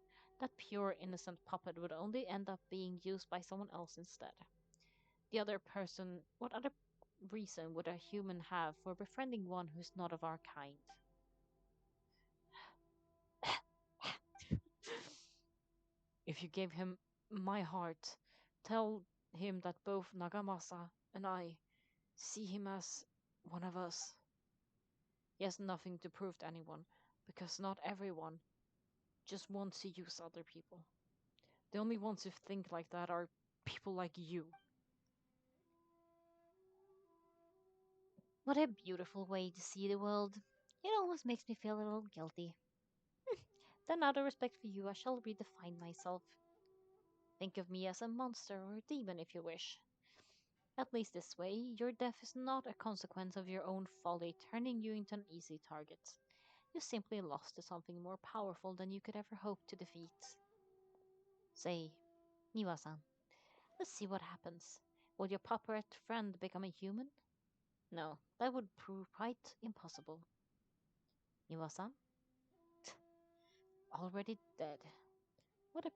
that pure innocent puppet would only end up being used by someone else instead. The other person, what other reason would a human have for befriending one who's not of our kind? If you gave him my heart, tell him that both Nagamasa and I see him as one of us. He has nothing to prove to anyone, because not everyone just wants to use other people. The only ones who think like that are people like you. What a beautiful way to see the world. It almost makes me feel a little guilty. Then, out of respect for you, I shall redefine myself. Think of me as a monster or a demon if you wish. At least this way, your death is not a consequence of your own folly turning you into an easy target. You simply lost to something more powerful than you could ever hope to defeat. Say, Niwa-san, let's see what happens. Will your puppet friend become a human? No, that would prove quite impossible. Niwa-san? Already dead. What a...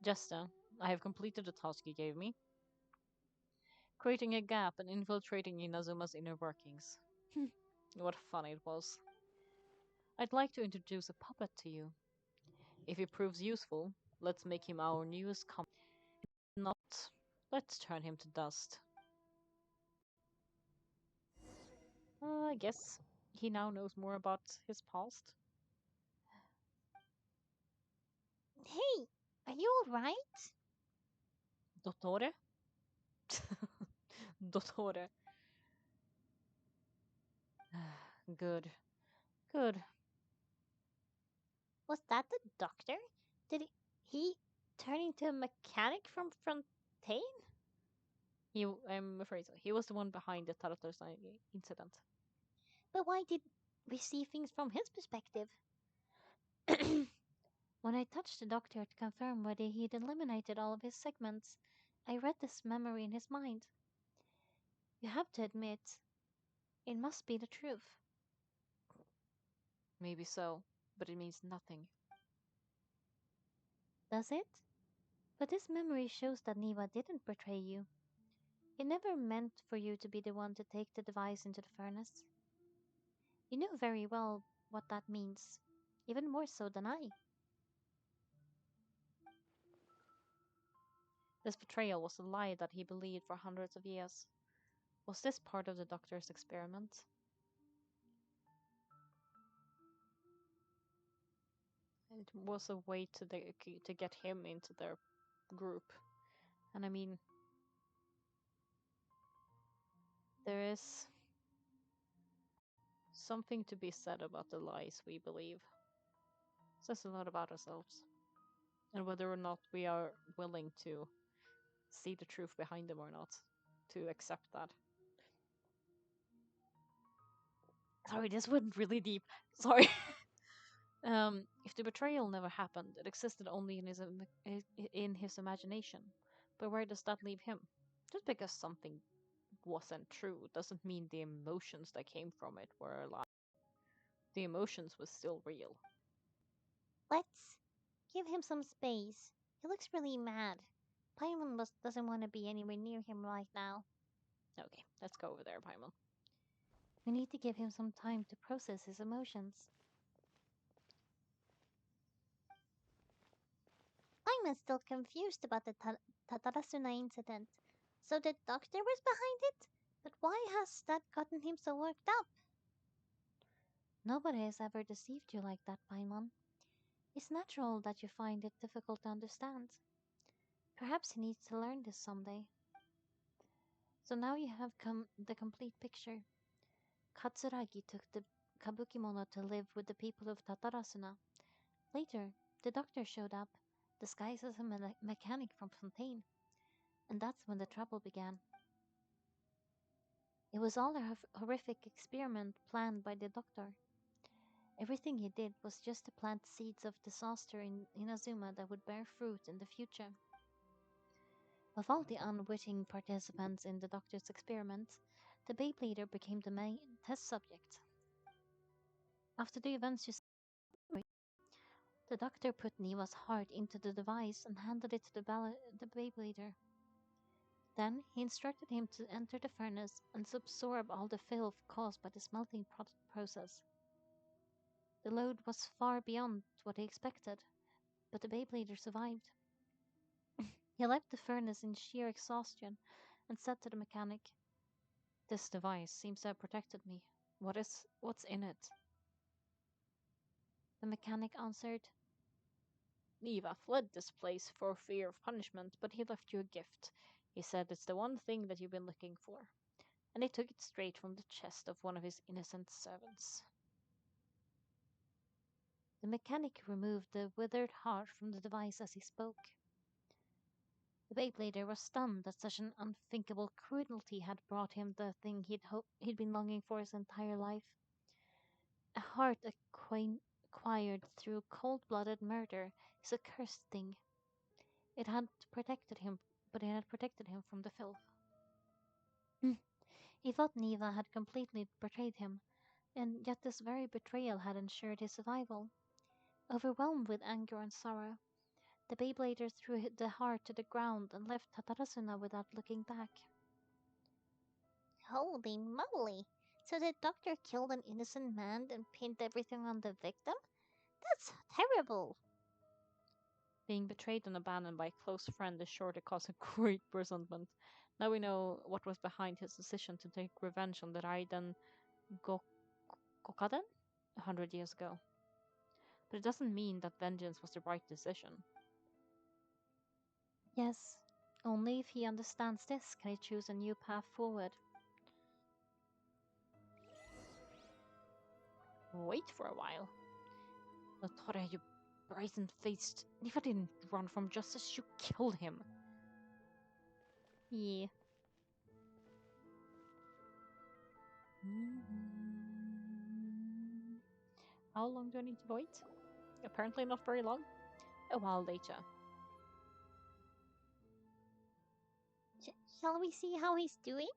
Justa, I have completed the task you gave me, creating a gap and infiltrating Inazuma's inner workings. What fun it was. I'd like to introduce a puppet to you. If he proves useful, let's make him our newest companion. Not, let's turn him to dust. I guess he now knows more about his past. Hey, are you alright? Dottore? Dottore. Good. Good. Was that the doctor? Did he turn into a mechanic from Fontaine? I'm afraid so. He was the one behind the Tartarus incident. But why did we see things from his perspective? When I touched the doctor to confirm whether he'd eliminated all of his segments, I read this memory in his mind. You have to admit, it must be the truth. Maybe so, but it means nothing. Does it? But this memory shows that Niva didn't betray you. He never meant for you to be the one to take the device into the furnace. You knew very well what that means, even more so than I. This betrayal was a lie that he believed for hundreds of years. Was this part of the doctor's experiment? It was a way to get him into their group. And I mean, there is something to be said about the lies we believe. It says a lot about ourselves and whether or not we are willing to see the truth behind them or not, to accept that. Sorry, this went really deep. Sorry. If the betrayal never happened, it existed only in his imagination. But where does that leave him? Just because something wasn't true doesn't mean the emotions that came from it were a lie. The emotions was still real. Let's give him some space. He looks really mad. Paimon doesn't want to be anywhere near him right now. Okay, let's go over there, Paimon. We need to give him some time to process his emotions. I'm still confused about the Tatarasuna incident. So the doctor was behind it? But why has that gotten him so worked up? Nobody has ever deceived you like that, Paimon. It's natural that you find it difficult to understand. Perhaps he needs to learn this someday. So now you have the complete picture. Katsuragi took the Kabukimono to live with the people of Tatarasuna. Later, the doctor showed up, disguised as a mechanic from Fontaine, and that's when the trouble began. It was all a horrific experiment planned by the doctor. Everything he did was just to plant seeds of disaster in Inazuma that would bear fruit in the future. Of all the unwitting participants in the doctor's experiment, the Beyblade became the main test subject. After the events you saw, the doctor put Niwa's heart into the device and handed it to the Beyblader. Then he instructed him to enter the furnace and absorb all the filth caused by the smelting process. The load was far beyond what he expected, but the Beyblader survived. He left the furnace in sheer exhaustion and said to the mechanic, "This device seems to have protected me. What's in it?" The mechanic answered, Neva fled this place for fear of punishment, but he left you a gift. He said it's the one thing that you've been looking for. And he took it straight from the chest of one of his innocent servants. The mechanic removed the withered heart from the device as he spoke. The Beyblader was stunned that such an unthinkable cruelty had brought him the thing he'd been longing for his entire life. A heart acquired through cold-blooded murder is a cursed thing. It had protected him, but it had protected him from the filth. He thought Neva had completely betrayed him, and yet this very betrayal had ensured his survival. Overwhelmed with anger and sorrow, the Beyblader threw the heart to the ground and left Tatarasuna without looking back. Holy moly! So the doctor killed an innocent man and pinned everything on the victim? That's terrible! Being betrayed and abandoned by a close friend is sure to cause a great resentment. Now we know what was behind his decision to take revenge on the Raiden Gokaden 100 years ago. But it doesn't mean that vengeance was the right decision. Yes, only if he understands this can he choose a new path forward. Wait for a while. Notora, you brazen-faced. Nifa didn't run from justice, you killed him. Yeah. How long do I need to wait? Apparently not very long. A while later. Shall we see how he's doing?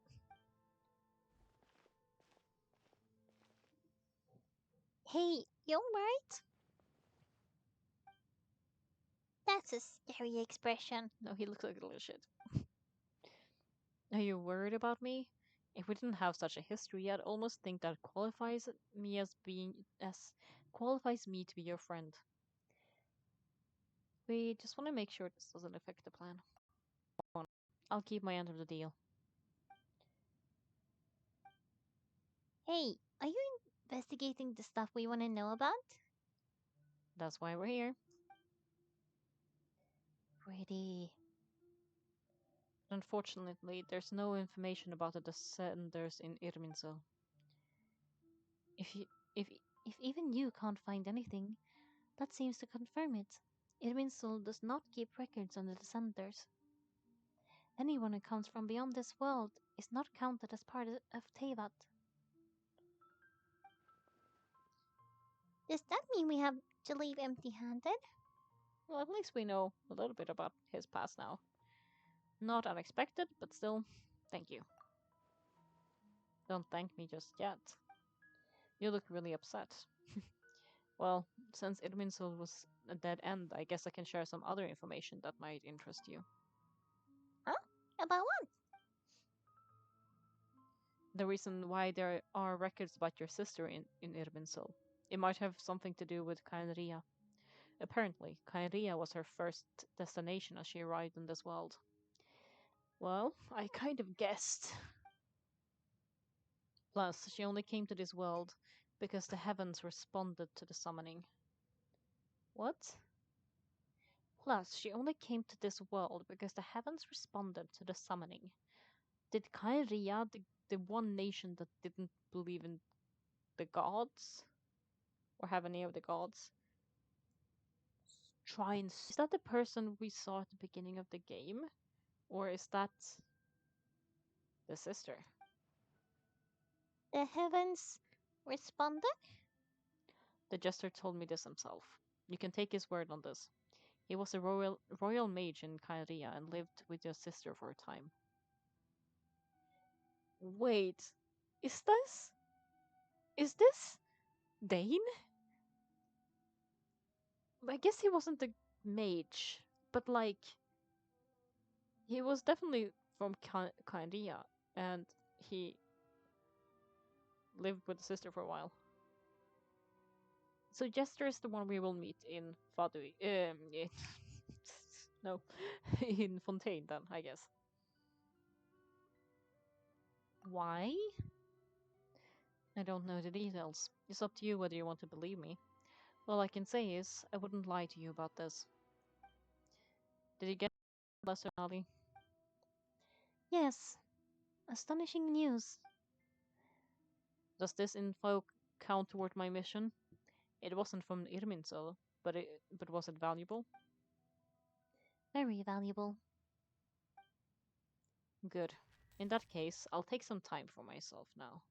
Hey, you alright? That's a scary expression. No, he looks like a little shit. Are you worried about me? If we didn't have such a history, I'd almost think that qualifies me to be your friend. We just want to make sure this doesn't affect the plan. I'll keep my end of the deal. Hey, are you investigating the stuff we want to know about? That's why we're here. Pretty. Unfortunately, there's no information about the descenders in Irminsul. If you, if, if even you can't find anything, that seems to confirm it. Irminsul does not keep records on the descenders. Anyone who comes from beyond this world is not counted as part of Tevat. Does that mean we have to leave empty handed? Well, at least we know a little bit about his past now. Not unexpected, but still, thank you. Don't thank me just yet. You look really upset. Well, since Irminsul was a dead end, I guess I can share some other information that might interest you. Huh? About what? The reason why there are records about your sister in Irminsul. It might have something to do with Kaenria. Apparently, Kaenria was her first destination as she arrived in this world. Well, I kind of guessed. Plus, she only came to this world because the heavens responded to the summoning. What? Plus, she only came to this world because the heavens responded to the summoning. Did Kaenria, the one nation that didn't believe in the gods, or have any of the gods, try and. Is that the person we saw at the beginning of the game? Or is that the sister? The heavens responded? The jester told me this himself. You can take his word on this. He was a royal mage in Kaenria and lived with your sister for a time. Wait, is this Dane? I guess he wasn't a mage, but like he was definitely from Kaenria, and he lived with the sister for a while. So Jester is the one we will meet in Fadui. No, in Fontaine then, I guess. Why? I don't know the details. It's up to you whether you want to believe me. All I can say is, I wouldn't lie to you about this. Did you get Lesser Ali? Yes. Astonishing news. Does this info count toward my mission? It wasn't from Irminsul, but was it valuable? Very valuable. Good. In that case, I'll take some time for myself now.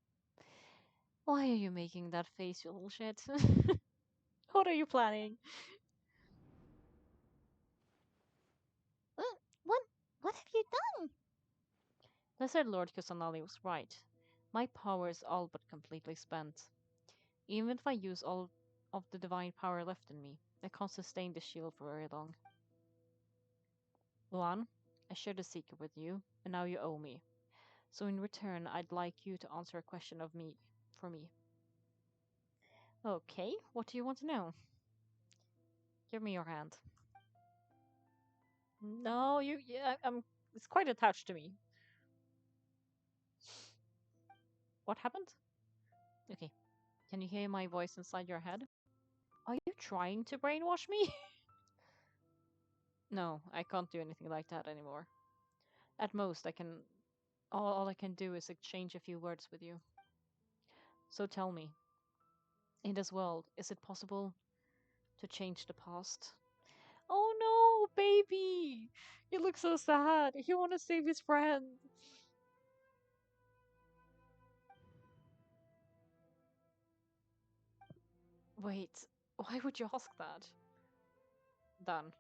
Why are you making that face, you little shit? What are you planning? What? What? What have you done? Lesser Lord Kusanali was right. My power is all but completely spent. Even if I use all of the divine power left in me, I can't sustain the shield for very long. Luan, I shared a secret with you, and now you owe me. So in return, I'd like you to answer a question of me for me. Okay, what do you want to know? Give me your hand. No, I'm. It's quite attached to me. What happened? Okay, can you hear my voice inside your head? Are you trying to brainwash me? No, I can't do anything like that anymore. At most, I can. All I can do is exchange a few words with you. So tell me, in this world, is it possible to change the past? Oh no, baby! You look so sad. He want to save his friend. Wait, why would you ask that? Done.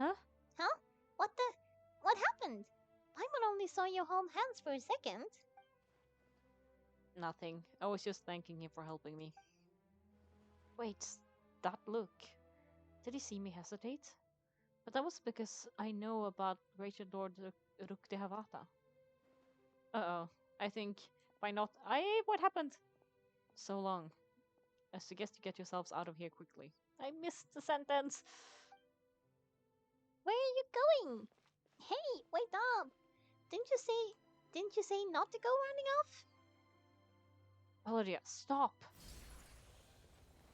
Huh? Huh? What the? What happened? Paimon only saw you hold hands for a second. Nothing. I was just thanking him for helping me. Wait, that look. Did he see me hesitate? But that was because I know about Greater Lord Rukti Havata. Uh-oh. I think by not... What happened? So long. I suggest you get yourselves out of here quickly. I missed the sentence. Where are you going? Hey, wait up! Didn't you say not to go running off? Valeria, stop!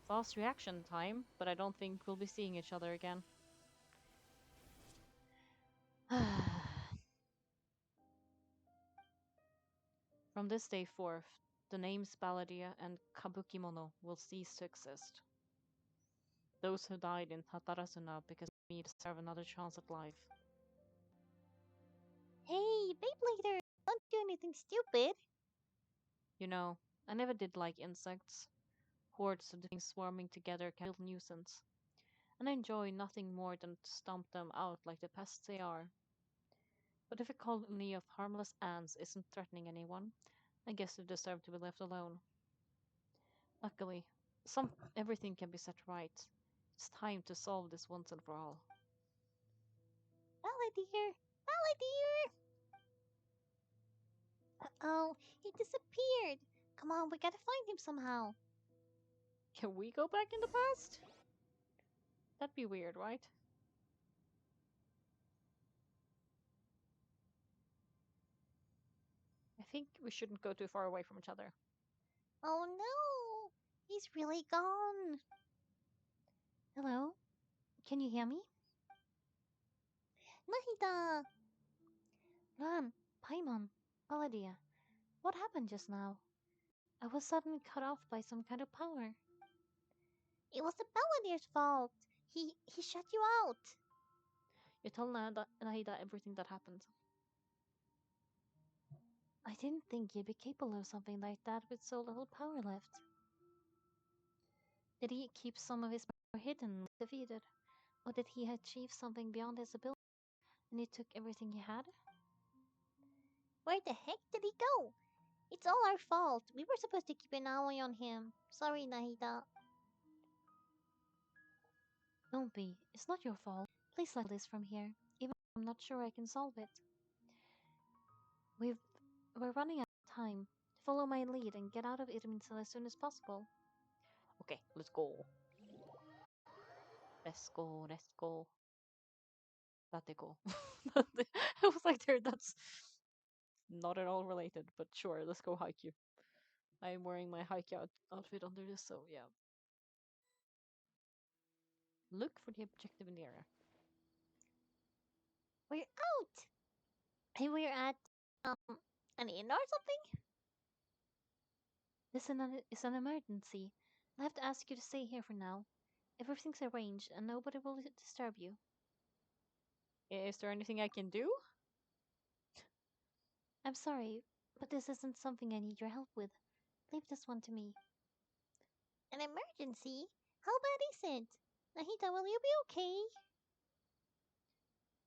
Fast reaction time, but I don't think we'll be seeing each other again. From this day forth, the names Balladia and Kabukimono will cease to exist. Those who died in Tatarasuna because of me deserve another chance at life. Hey, Beyblader, don't do anything stupid. You know, I never did like insects. Hordes of things swarming together can be a real nuisance, and I enjoy nothing more than to stomp them out like the pests they are. But if a colony of harmless ants isn't threatening anyone, I guess they deserve to be left alone. Luckily, everything can be set right. It's time to solve this once and for all. Balladeer! Balladeer! Uh-oh, he disappeared. Come on, we gotta find him somehow. Can we go back in the past? That'd be weird, right? I think we shouldn't go too far away from each other. Oh no! He's really gone. Hello? Can you hear me? Nahida! Ran, Paimon, Aladia, what happened just now? I was suddenly cut off by some kind of power. It was the Balladeer's fault. He shut you out. You tell Nahida everything that happened. I didn't think you'd be capable of something like that with so little power left. Did he keep some of his power hidden, defeated? Or did he achieve something beyond his ability and he took everything he had? Where the heck did he go? It's all our fault. We were supposed to keep an eye on him. Sorry, Nahida. Don't be. It's not your fault. Please let this from here, even if I'm not sure I can solve it. We've we're running out of time. Follow my lead and get out of Irminsul as soon as possible. Okay, let's go. Let's go, let's go. Let's go. I was like, there, that's not at all related, but sure, let's go hike you. I'm wearing my hike outfit under this, so yeah. Look for the objective in the area. We're out. And we're at an inn or something? This is an emergency. I have to ask you to stay here for now. Everything's arranged and nobody will disturb you. Is there anything I can do? I'm sorry, but this isn't something I need your help with. Leave this one to me. An emergency? How bad is it? Nahida, will you be okay?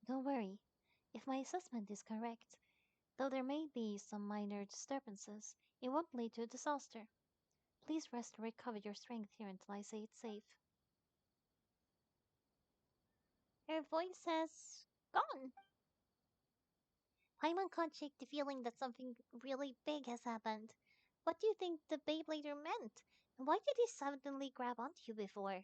Don't worry. If my assessment is correct, though there may be some minor disturbances, it won't lead to a disaster. Please rest and recover your strength here until I say it's safe. Her voice has gone. Paimon can't shake the feeling that something really big has happened. What do you think the Beyblader meant? And why did he suddenly grab onto you before?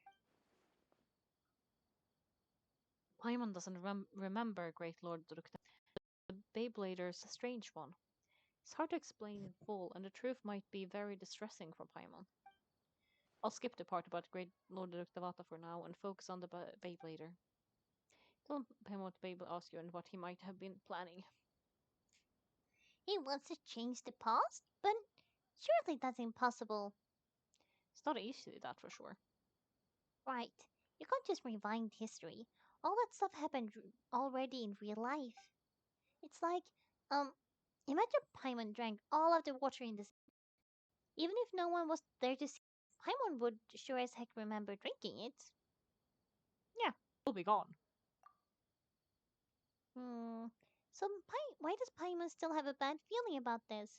Paimon doesn't remember Great Lord Drukta. The Beyblader's a strange one. It's hard to explain in full, and the truth might be very distressing for Paimon. I'll skip the part about Great Lord Ruktavata for now and focus on the Beyblader. Tell him what Beyblade asked you and what he might have been planning. He wants to change the past? But surely that's impossible. It's not easy, that for sure. Right. You can't just rewind history. All that stuff happened already in real life. It's like, imagine Paimon drank all of the water in the sea. Even if no one was there to see, Paimon would sure as heck remember drinking it. Yeah, he'll be gone. Hmm. So why does Paimon still have a bad feeling about this?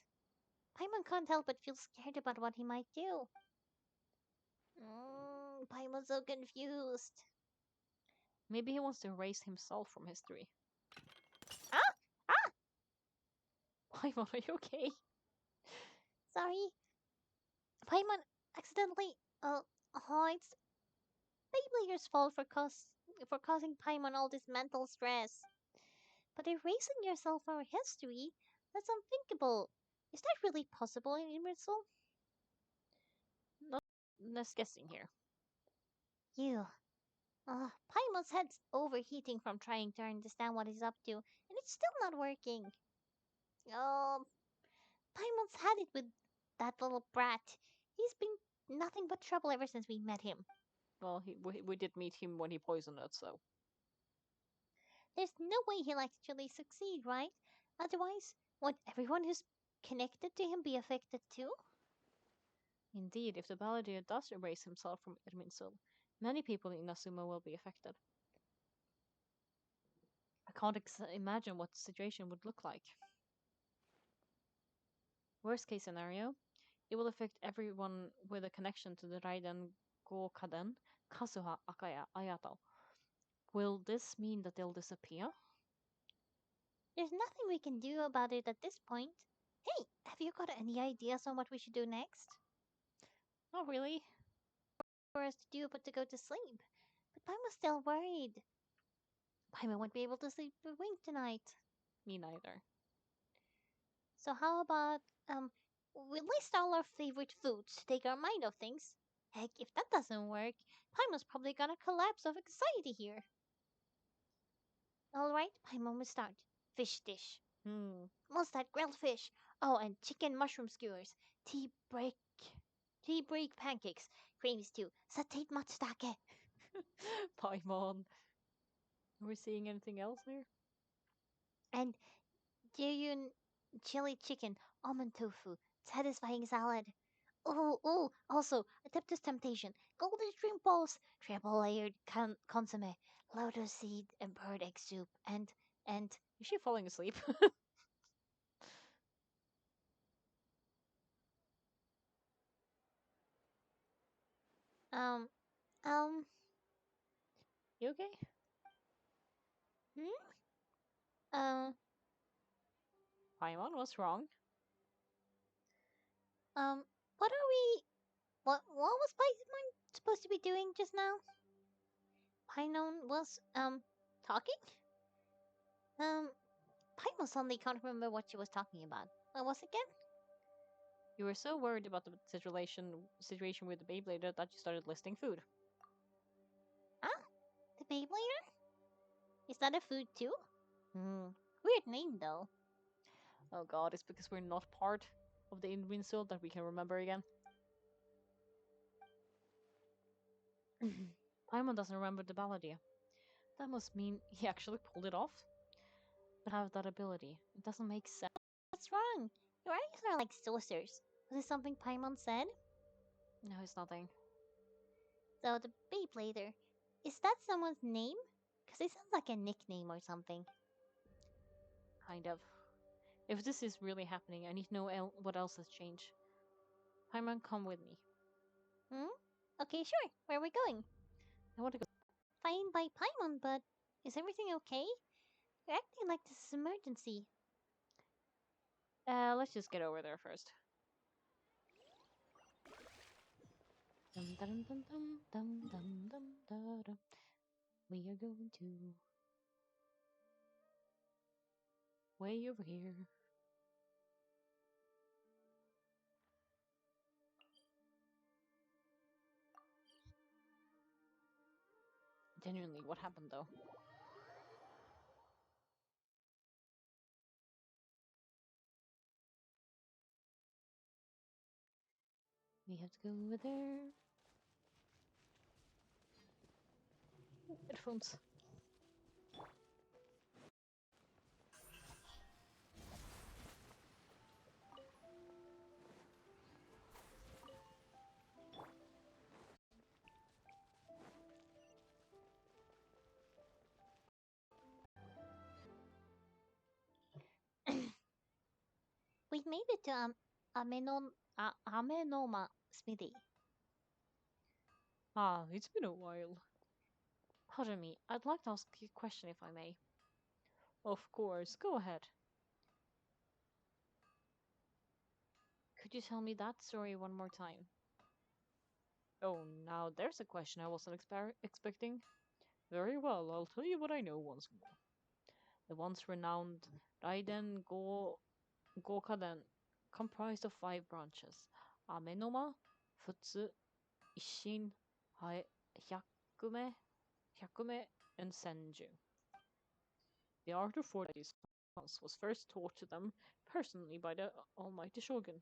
Paimon can't help but feel scared about what he might do. Paimon's so confused. Maybe he wants to erase himself from history. Ah! Ah! Paimon, are you okay? Sorry. Paimon accidentally. Oh, it's Beyblader's fault for causing Paimon all this mental stress. But erasing yourself from history? That's unthinkable. Is that really possible in Immortal? Not less guessing here. You. Paimon's head's overheating from trying to understand what he's up to, and it's still not working. Oh, Paimon's had it with that little brat. He's been nothing but trouble ever since we met him. Well, we did meet him when he poisoned us, so. There's no way he'll actually succeed, right? Otherwise, won't everyone who's connected to him be affected too? Indeed, if the balladeer does erase himself from Irminsul, many people in Inazuma will be affected. I can't imagine what the situation would look like. Worst case scenario, it will affect everyone with a connection to the Raiden Gokaden, Kazuha Akaya Ayato. Will this mean that they'll disappear? There's nothing we can do about it at this point. Hey, have you got any ideas on what we should do next? Not really. For us to do but to go to sleep. But Paimon's still worried. Paimon won't be able to sleep a wink tonight. Me neither. So how about we list all our favorite foods to take our mind off things? Heck, if that doesn't work, Paimon's probably gonna collapse of anxiety here. Alright, Paimon will start. Fish dish. Hmm. What's that? Grilled fish. Oh, and chicken mushroom skewers. Tea break pancakes. Creamy stew. Satay matsutake. Paimon. Are we seeing anything else there? And Jeyun chili chicken. Almond tofu. Satisfying salad. Oh, also, Adeptus Temptation. Golden shrimp balls. Triple layered consomme. Lotus seed and bird egg soup. And, Is she falling asleep? um, um, You okay? hmm? Um, Paimon, what's wrong? what are we what was Paimon supposed to be doing just now? Paimon was talking? Um Paimon suddenly can't remember what she was talking about. What was it again? You were so worried about the situation with the Beyblader that you started listing food. Ah? The Beyblader? Is that a food too? Hmm. Weird name though. Oh god, it's because we're not part of the Invincible that we can remember again. Paimon doesn't remember the Balladeer. That must mean he actually pulled it off. But have that ability. It doesn't make sense. What's wrong? Your eyes are like saucers. Was it something Paimon said? No, it's nothing. So the Beyblader, is that someone's name? Because it sounds like a nickname or something. Kind of. If this is really happening, I need to know what else has changed. Paimon, come with me. Hmm? Okay, sure. Where are we going? I want to go. Fine by Paimon, but is everything okay? You're acting like this is emergency. Let's just get over there first. Dum, dum, dum, dum, dum, dum, dum, da, da. We are going to way over here. Genuinely, what happened though? We have to go over there. Headphones. We made it to Amenoma Smithy. Ah, it's been a while. Pardon me, I'd like to ask you a question if I may. Of course, go ahead. Could you tell me that story one more time? Oh, now there's a question I wasn't expecting. Very well, I'll tell you what I know once more. The once renowned Raiden Gokaden comprised of 5 branches: Amenoma, Futsu, Ishin, Hyakume, Hyakume, and Senju. The art of forging these ones was first taught to them personally by the Almighty Shogun.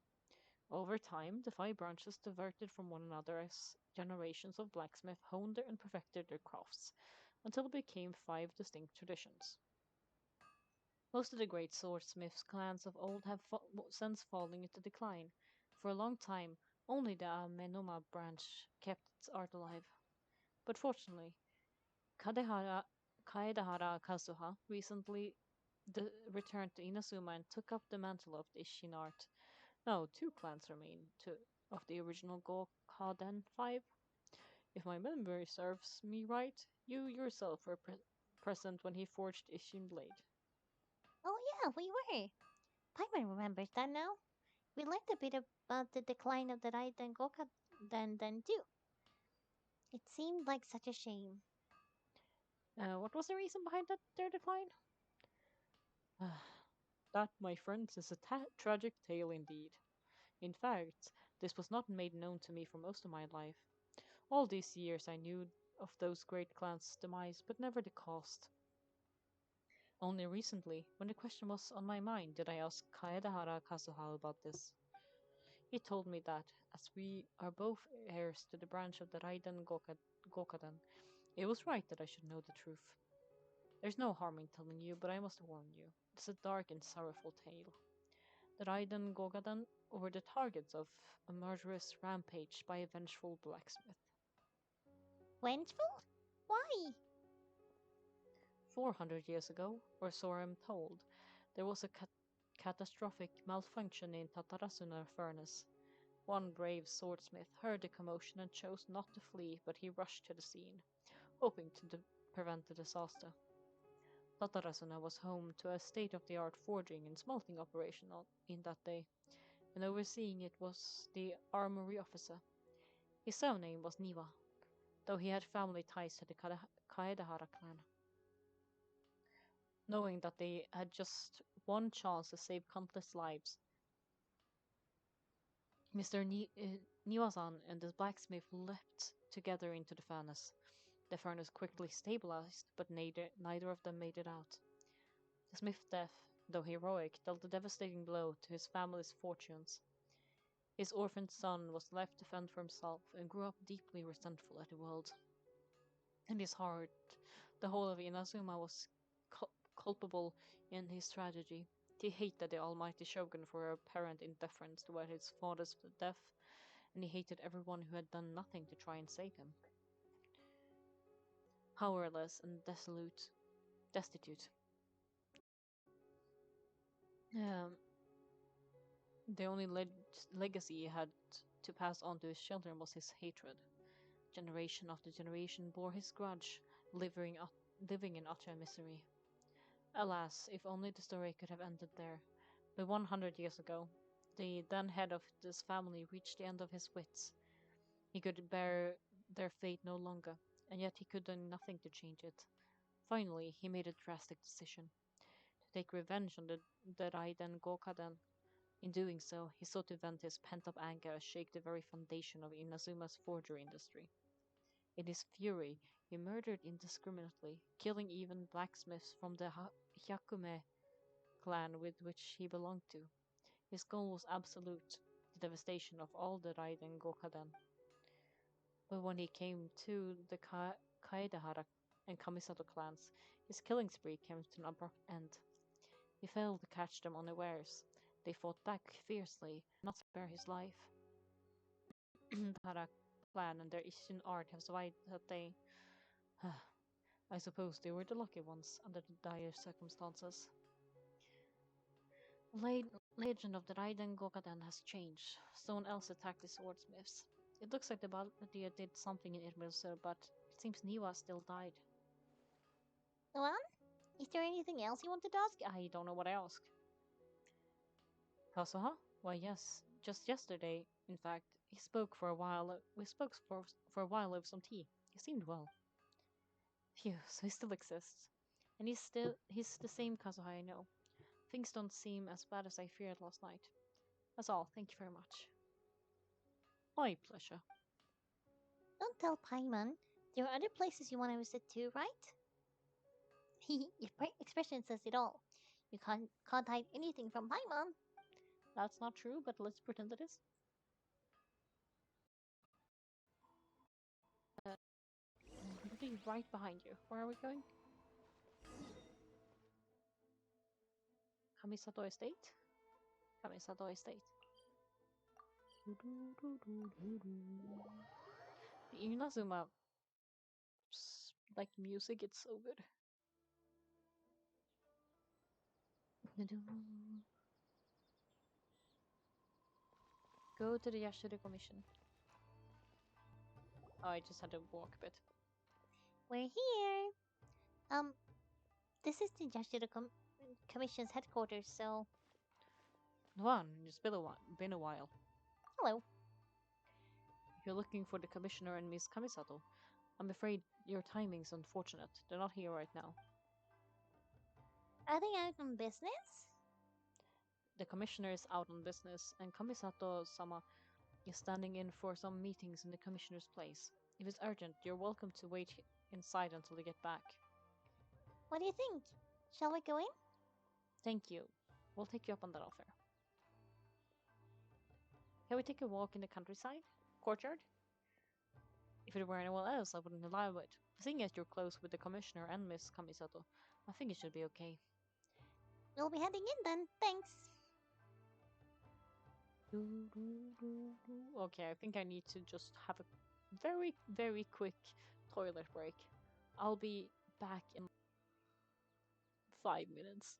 Over time, the 5 branches diverged from one another as generations of blacksmiths honed and perfected their crafts, until it became 5 distinct traditions. Most of the great swordsmiths' clans of old have since fallen into decline. For a long time, only the Amenoma branch kept its art alive. But fortunately, Kadehara, Kaedehara Kazuha recently returned to Inazuma and took up the mantle of the Ishin art. Now, 2 clans remain of the original Gokaden 5. If my memory serves me right, you yourself were present when he forged Ishin Blade. Oh, yeah, we were. Paimon remembers that now. We learned a bit about the decline of the Raiden Goka then too. It seemed like such a shame. What was the reason behind their decline? That, my friends, is a tragic tale indeed. In fact, this was not made known to me for most of my life. All these years I knew of those great clans' demise, but never the cause. Only recently, when the question was on my mind, did I ask Kaedehara Kazuha about this. He told me that, as we are both heirs to the branch of the Gokaden, it was right that I should know the truth. There's no harm in telling you, but I must warn you. It's a dark and sorrowful tale. The Raiden Gokaden were the targets of a murderous rampage by a vengeful blacksmith. Vengeful? Why? 400 years ago, or so I'm told, there was a catastrophic malfunction in Tatarasuna furnace. One brave swordsmith heard the commotion and chose not to flee, but he rushed to the scene, hoping to prevent the disaster. Tatarasuna was home to a state-of-the-art forging and smelting operation in that day, and overseeing it was the armory officer. His surname was Niwa, though he had family ties to the Kaedehara clan. Knowing that they had just one chance to save countless lives, Mr. Niwa-san and the blacksmith leapt together into the furnace. The furnace quickly stabilized, but neither of them made it out. The smith's death, though heroic, dealt a devastating blow to his family's fortunes. His orphaned son was left to fend for himself and grew up deeply resentful at the world. In his heart, the whole of Inazuma was culpable in his tragedy. He hated the almighty shogun for her apparent indifference toward his father's death, and he hated everyone who had done nothing to try and save him. Powerless and destitute. Um, the only legacy he had to pass on to his children was his hatred. Generation after generation bore his grudge, living in utter misery. Alas, if only the story could have ended there. But 100 years ago, the then head of this family reached the end of his wits. He could bear their fate no longer, and yet he could do nothing to change it. Finally, he made a drastic decision to take revenge on the Raiden Gokaden. In doing so, he sought to vent his pent-up anger and shake the very foundation of Inazuma's forgery industry. In his fury, he murdered indiscriminately, killing even blacksmiths from the Hyakume clan with which he belonged to. His goal was absolute, the devastation of all the Raiden Gokaden. But when he came to the Kaedehara and Kamisato clans, his killing spree came to an abrupt end. He failed to catch them unawares. They fought back fiercely, not spare his life. The Hara clan and their Ishin art have survived that day. I suppose they were the lucky ones under the dire circumstances. Legend of the Raiden Gokaden has changed. Someone else attacked the swordsmiths. It looks like the Baldia did something in Irbilsur, but it seems Niwa still died. Well, is there anything else you wanted to ask? I don't know what I asked. Kazuha? Why, yes. Just yesterday, in fact, he spoke for a while. We spoke for a while over some tea. He seemed well. Phew, so he still exists. And he's the same Kazuha I know. Things don't seem as bad as I feared last night. That's all. Thank you very much. My pleasure. Don't tell Paimon. There are other places you want to visit too, right? Your expression says it all. You can't hide anything from Paimon. That's not true, but let's pretend it is. I'm literally right behind you. Where are we going? Kamisato Estate? Kamisato Estate. The Inazuma like music, it's so good. Go to the Yashiro Commission. Oh, I just had to walk a bit. We're here. Um, this is the Yashiro Commission's headquarters, so One, it's been a while. hello. If you're looking for the commissioner and Miss Kamisato, I'm afraid your timing's unfortunate. They're not here right now. Are they out on business? The commissioner is out on business, and Kamisato-sama is standing in for some meetings in the commissioner's place. If it's urgent, you're welcome to wait inside until they get back. What do you think? Shall we go in? Thank you. We'll take you up on that offer. Can we take a walk in the countryside? Courtyard? If it were anyone else, I wouldn't allow it. Seeing as you're close with the commissioner and Miss Kamisato, I think it should be okay. We'll be heading in then. Thanks. Okay, I think I need to just have a very, very quick toilet break. I'll be back in 5 minutes.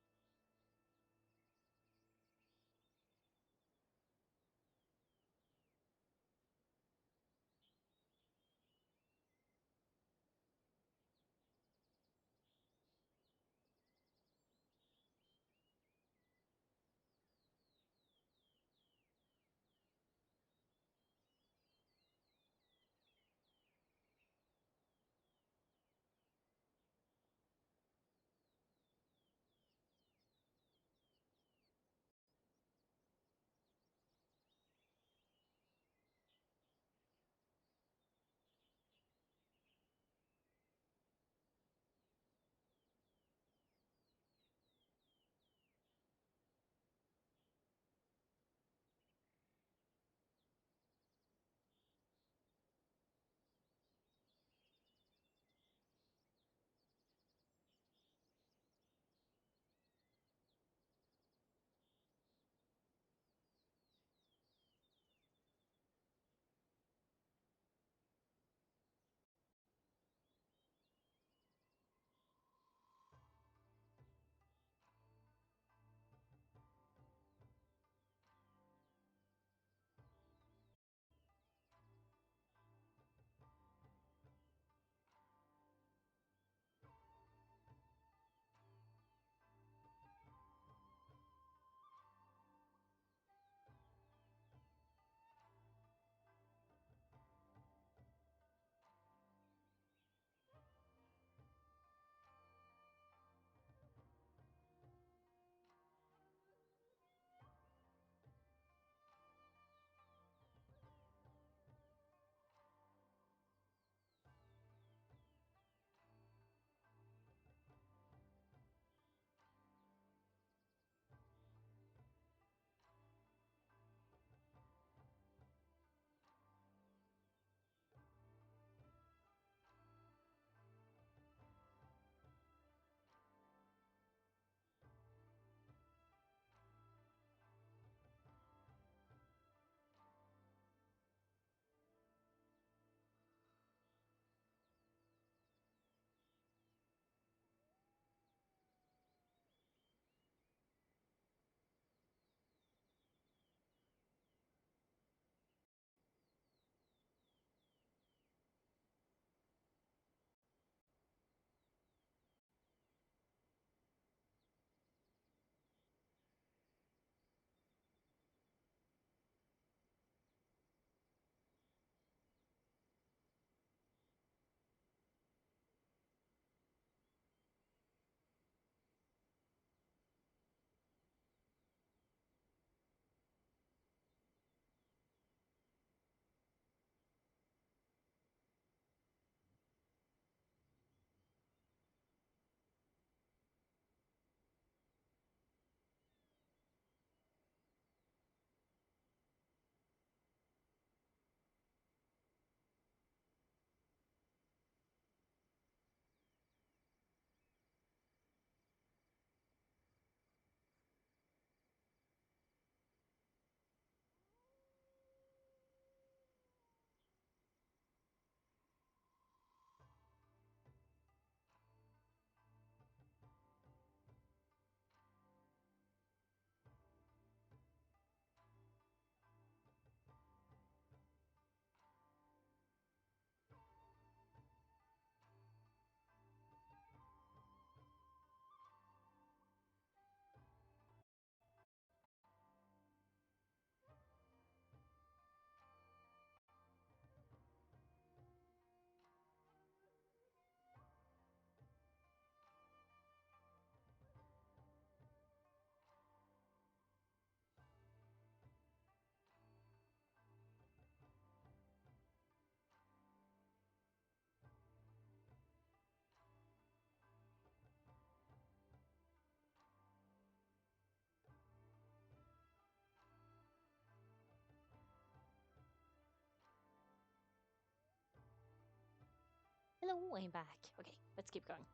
Hello, I'm back. Okay, let's keep going.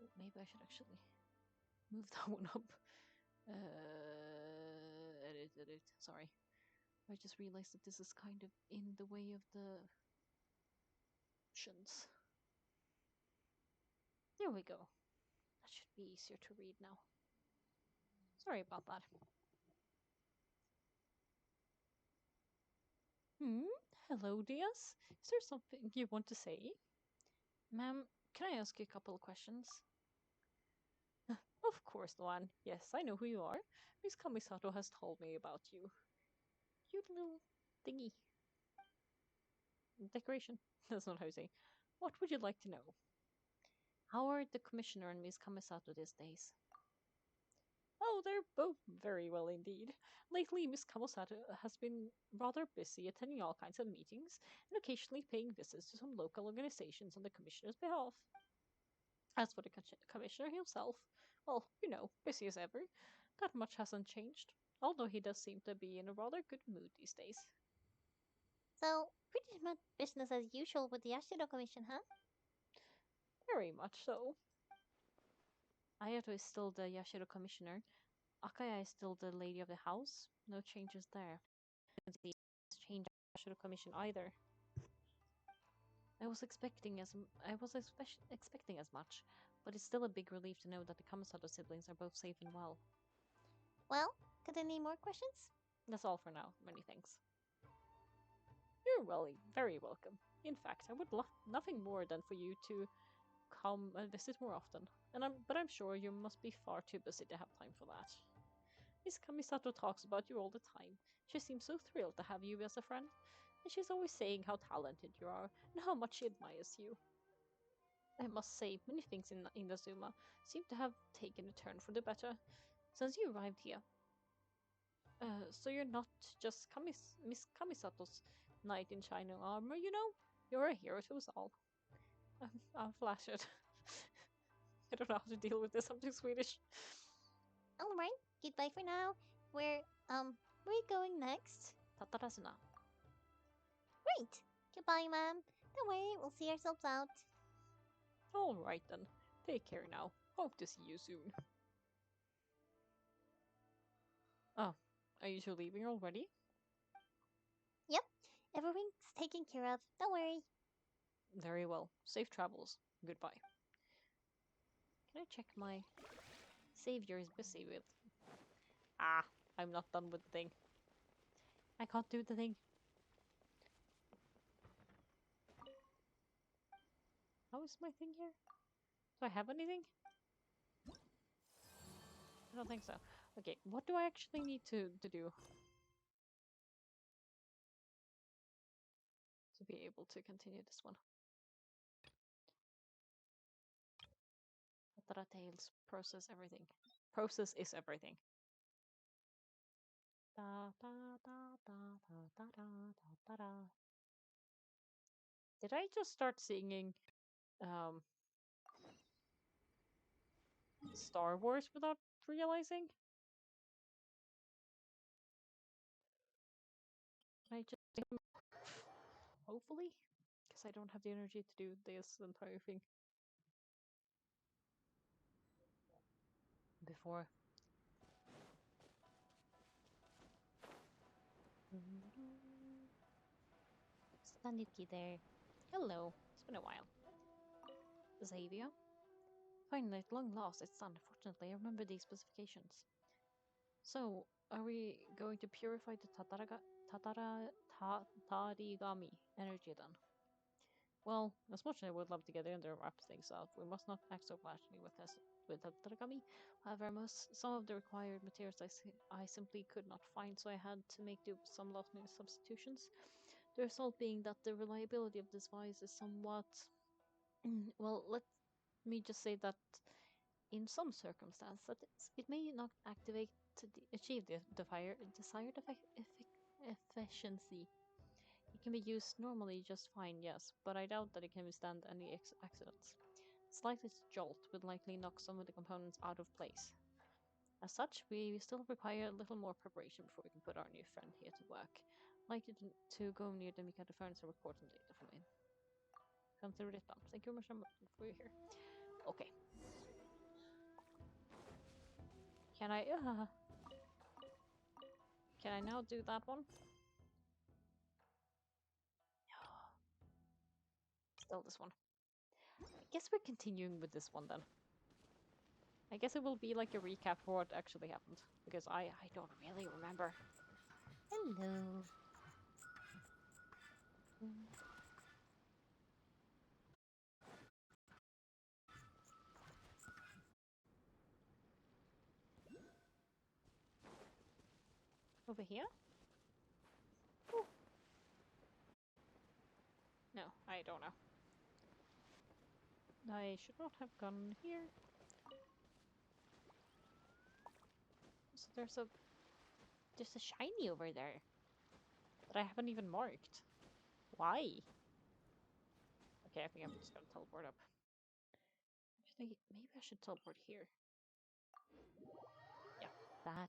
Oh, maybe I should actually move that one up. Edit. Sorry. I just realized that this is kind of in the way of the options. There we go. That should be easier to read now. Sorry about that. Hello, Diaz. Is there something you want to say? Ma'am, can I ask you a couple of questions? Of course, Luan. Yes, I know who you are. Miss Kamisato has told me about you. Cute little thingy. Decoration. That's not how you say. What would you like to know? How are the commissioner and Miss Kamisato these days? Oh, they're both very well indeed. Lately, Miss Kamisato has been rather busy attending all kinds of meetings and occasionally paying visits to some local organizations on the commissioner's behalf. As for the commissioner himself, well, busy as ever. That much hasn't changed, although he does seem to be in a rather good mood these days. So, pretty much business as usual with the Ashido Commission, huh? Very much so. Ayato is still the Yashiro commissioner. Akaya is still the lady of the house. No changes there. And the change Yashiro commission either. I was expecting as much, but it's still a big relief to know that the Kamisato siblings are both safe and well. Well, got any more questions? That's all for now. Many thanks. You're very welcome. In fact, I would love nothing more than for you to come and visit more often. But I'm sure you must be far too busy to have time for that. Miss Kamisato talks about you all the time. She seems so thrilled to have you as a friend, and she's always saying how talented you are and how much she admires you. I must say, many things in Inazuma seem to have taken a turn for the better since you arrived here. So you're not just Miss Kamisato's knight in shining armor, You're a hero to us all. I'm flattered. I don't know how to deal with this. I'm too Swedish. Alright, goodbye for now. Where are you going next? Tatarasuna. Great! Goodbye, ma'am. Don't worry, we'll see ourselves out. All right then. Take care now. Hope to see you soon. Oh, are you two leaving already? Yep, everything's taken care of. Don't worry. Very well. Safe travels. Goodbye. Can I check my savior is busy with? Ah, I'm not done with the thing. I can't do the thing. How is my thing here? Do I have anything? I don't think so. Okay, what do I actually need to do to be able to continue this one? Tatara Tales. Process everything. Process is everything. Da, da, da, da, da, da, da, da, da. Did I just start singing um, Star Wars without realizing? I just hopefully, because I don't have the energy to do this entire thing before. Tanuki there. Hello. It's been a while. Xavier? Finally, at long last, it's done. Fortunately, I remember these specifications. So, are we going to purify the Tarigami energy then? Well, as much as I would love to get in there and wrap things up, we must not act so flashily with Tarigami. However, some of the required materials I simply could not find, so I had to make do with some last minute substitutions. The result being that the reliability of this device is somewhat. Well, let me just say that in some circumstances, it may not activate to achieve the desired efficiency. It can be used normally just fine, yes, but I doubt that it can withstand any accidents. Slightest jolt would likely knock some of the components out of place. As such, we still require a little more preparation before we can put our new friend here to work. I'd like you to go near the Mikado furnace and record some data from it. consider it done. Thank you very much for your here. Okay. Can I can I now do that one? No. Still this one. I guess we're continuing with this one then. I guess it will be like a recap for what actually happened. Because I don't really remember. Hello. Over here? Ooh. No, I don't know. I should not have gone here. So there's a shiny over there that I haven't even marked. Why? Okay, I think I'm just gonna teleport up. Maybe I should teleport here. Yeah, that.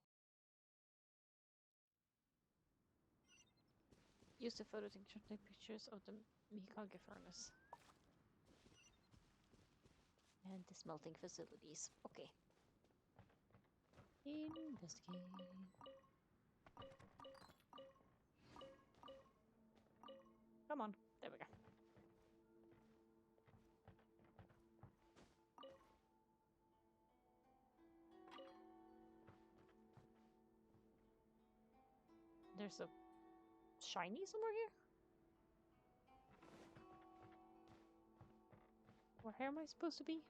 Use the photo to take pictures of the Mikage furnace. And the smelting facilities. Okay. Investigate. Come on. There we go. There's a shiny somewhere here? Where am I supposed to be?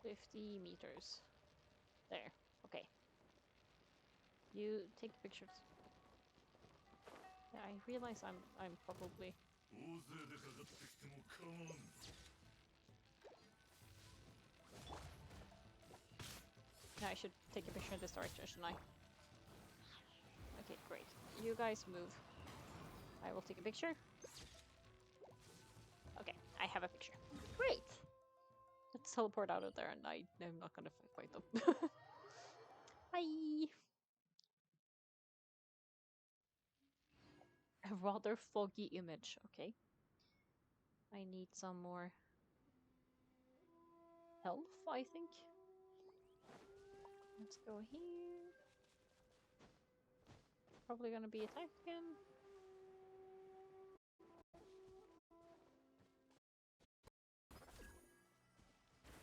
$50 meters. There. Okay. You take pictures. Yeah, I realize I'm probably. Yeah, I should take a picture in this direction, shouldn't I? Okay, great. You guys move. I will take a picture. Okay, I have a picture. Great! Let's teleport out of there and I'm not gonna fight them. Hi! A rather foggy image, okay. I need some more health, I think. Let's go here. Probably gonna be attacked again.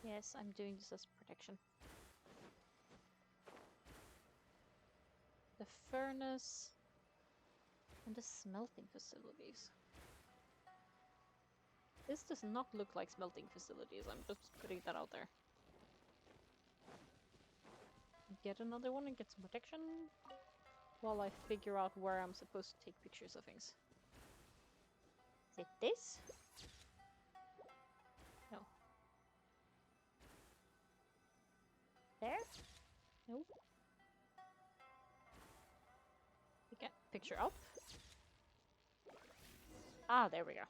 Yes, I'm doing this as protection. The furnace and the smelting facilities. This does not look like smelting facilities, I'm just putting that out there. Get another one and get some protection while I figure out where I'm supposed to take pictures of things. Is it this? No. There? No. Get picture up. Ah, there we go.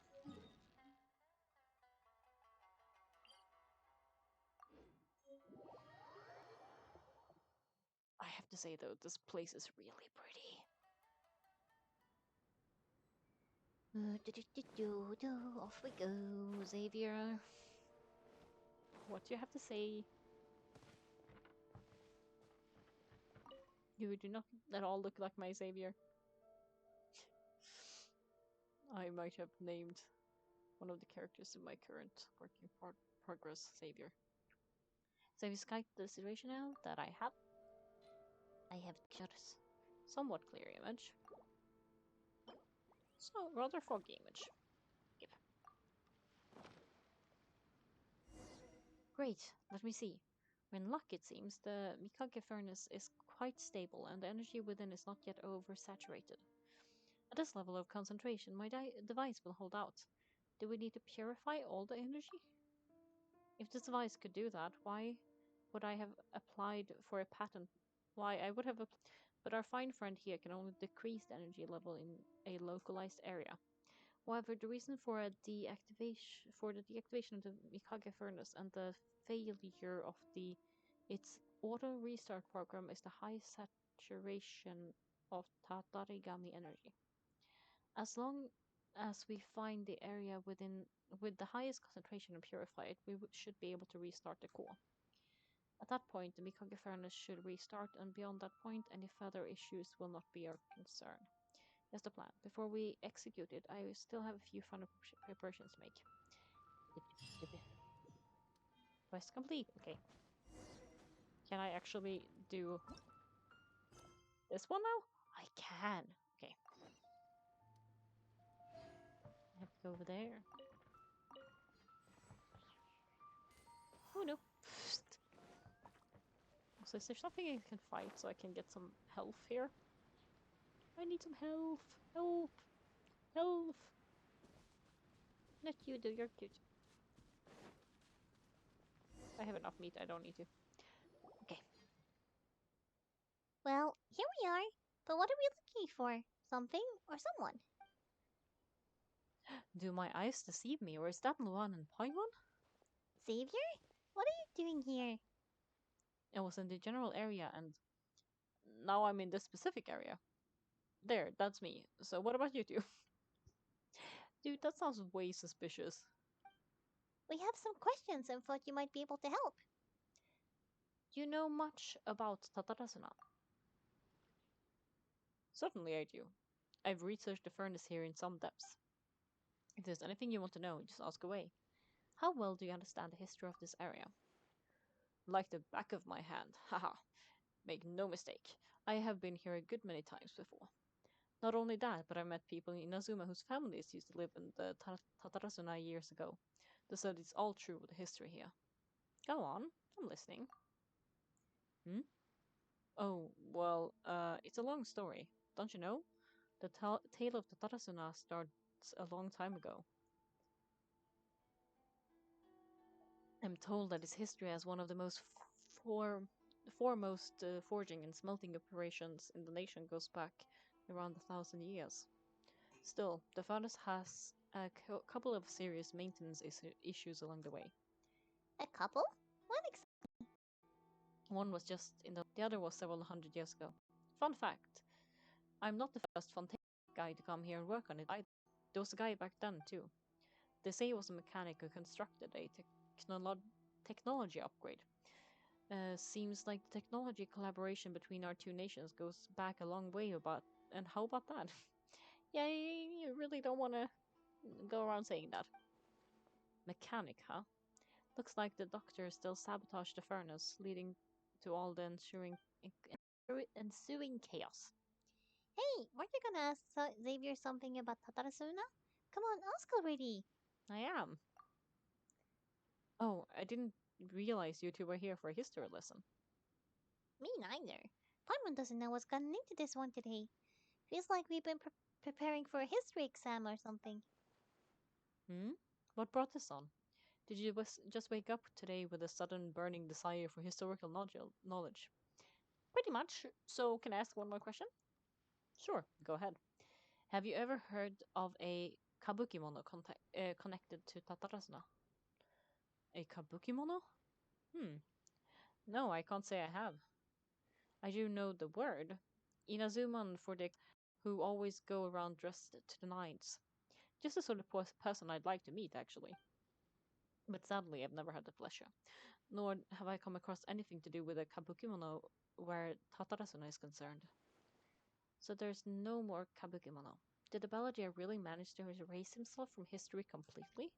I have to say though, this place is really pretty. Off we go, Xavier. What do you have to say? You do not at all look like my Xavier. I might have named one of the characters in my current working progress Xavier. So we Skype the situation now that I have just somewhat clear image. So rather foggy image. Give. Great, let me see. When luck it seems, the Mikage furnace is quite stable and the energy within is not yet oversaturated. At this level of concentration, my device will hold out. Do we need to purify all the energy? If this device could do that, why would I have applied for a patent? Why I would have but our fine friend here can only decrease the energy level in a localized area. However, the reason for the deactivation of the Mikage furnace and the failure of its auto restart program is the high saturation of Tatarigami energy. As long as we find the area with the highest concentration and purify it, we should be able to restart the core. At that point, the Mikage furnace should restart, and beyond that point, any further issues will not be our concern. That's the plan. Before we execute it, I still have a few final preparations to make. Quest complete. Okay. Can I actually do this one now? I can. Okay. I have to go over there. Oh no. So is there something I can fight so I can get some health here? I need some health. Help. Health. Let you do. You're cute. I have enough meat. I don't need to. Okay. Well, here we are. But what are we looking for? Something or someone? Do my eyes deceive me, or is that Luan and Paimon? Savior? What are you doing here? I was in the general area, and now I'm in this specific area. There, that's me. So what about you two? Dude, that sounds way suspicious. We have some questions and thought you might be able to help. Do you know much about Tatarasuna? Certainly I do. I've researched the furnace here in some depths. If there's anything you want to know, just ask away. How well do you understand the history of this area? Like the back of my hand. Haha. Make no mistake. I have been here a good many times before. Not only that, but I met people in Inazuma whose families used to live in the Tatarasuna years ago. They said it's all true with the history here. Go on, I'm listening. Hmm? Oh, well, it's a long story. Don't you know? The tale of the Tatarasuna starts a long time ago. I'm told that its history as one of the most for foremost forging and smelting operations in the nation goes back around 1,000 years. Still, the furnace has a couple of serious maintenance issues along the way. A couple? What One was just the other was several hundred years ago. Fun fact, I'm not the first Fontaine guy to come here and work on it either. There was a guy back then too. They say he was a mechanic who constructed a technology upgrade. Seems like the technology collaboration between our two nations goes back a long way about. And how about that? Yeah, you really don't want to go around saying that. Mechanic, huh? Looks like the doctor still sabotaged the furnace, leading to all the ensuing chaos. Hey, weren't you gonna ask Xavier something about Tatarasuna? Come on, ask already. I am. Oh, I didn't realize you two were here for a history lesson. Me neither. Paimon doesn't know what's gotten into this one today. Feels like we've been preparing for a history exam or something. Hmm? What brought this on? Did you just wake up today with a sudden burning desire for historical knowledge? Pretty much. So, can I ask one more question? Sure, go ahead. Have you ever heard of a kabukimono connected to Tatarasuna? A kabukimono? Hmm. No, I can't say I have. I do know the word. Inazuman for the who always go around dressed to the nines. Just the sort of person I'd like to meet, actually. But sadly, I've never had the pleasure. Nor have I come across anything to do with a kabukimono where Tatarasuna is concerned. So there's no more kabukimono. Did the Balaji really manage to erase himself from history completely?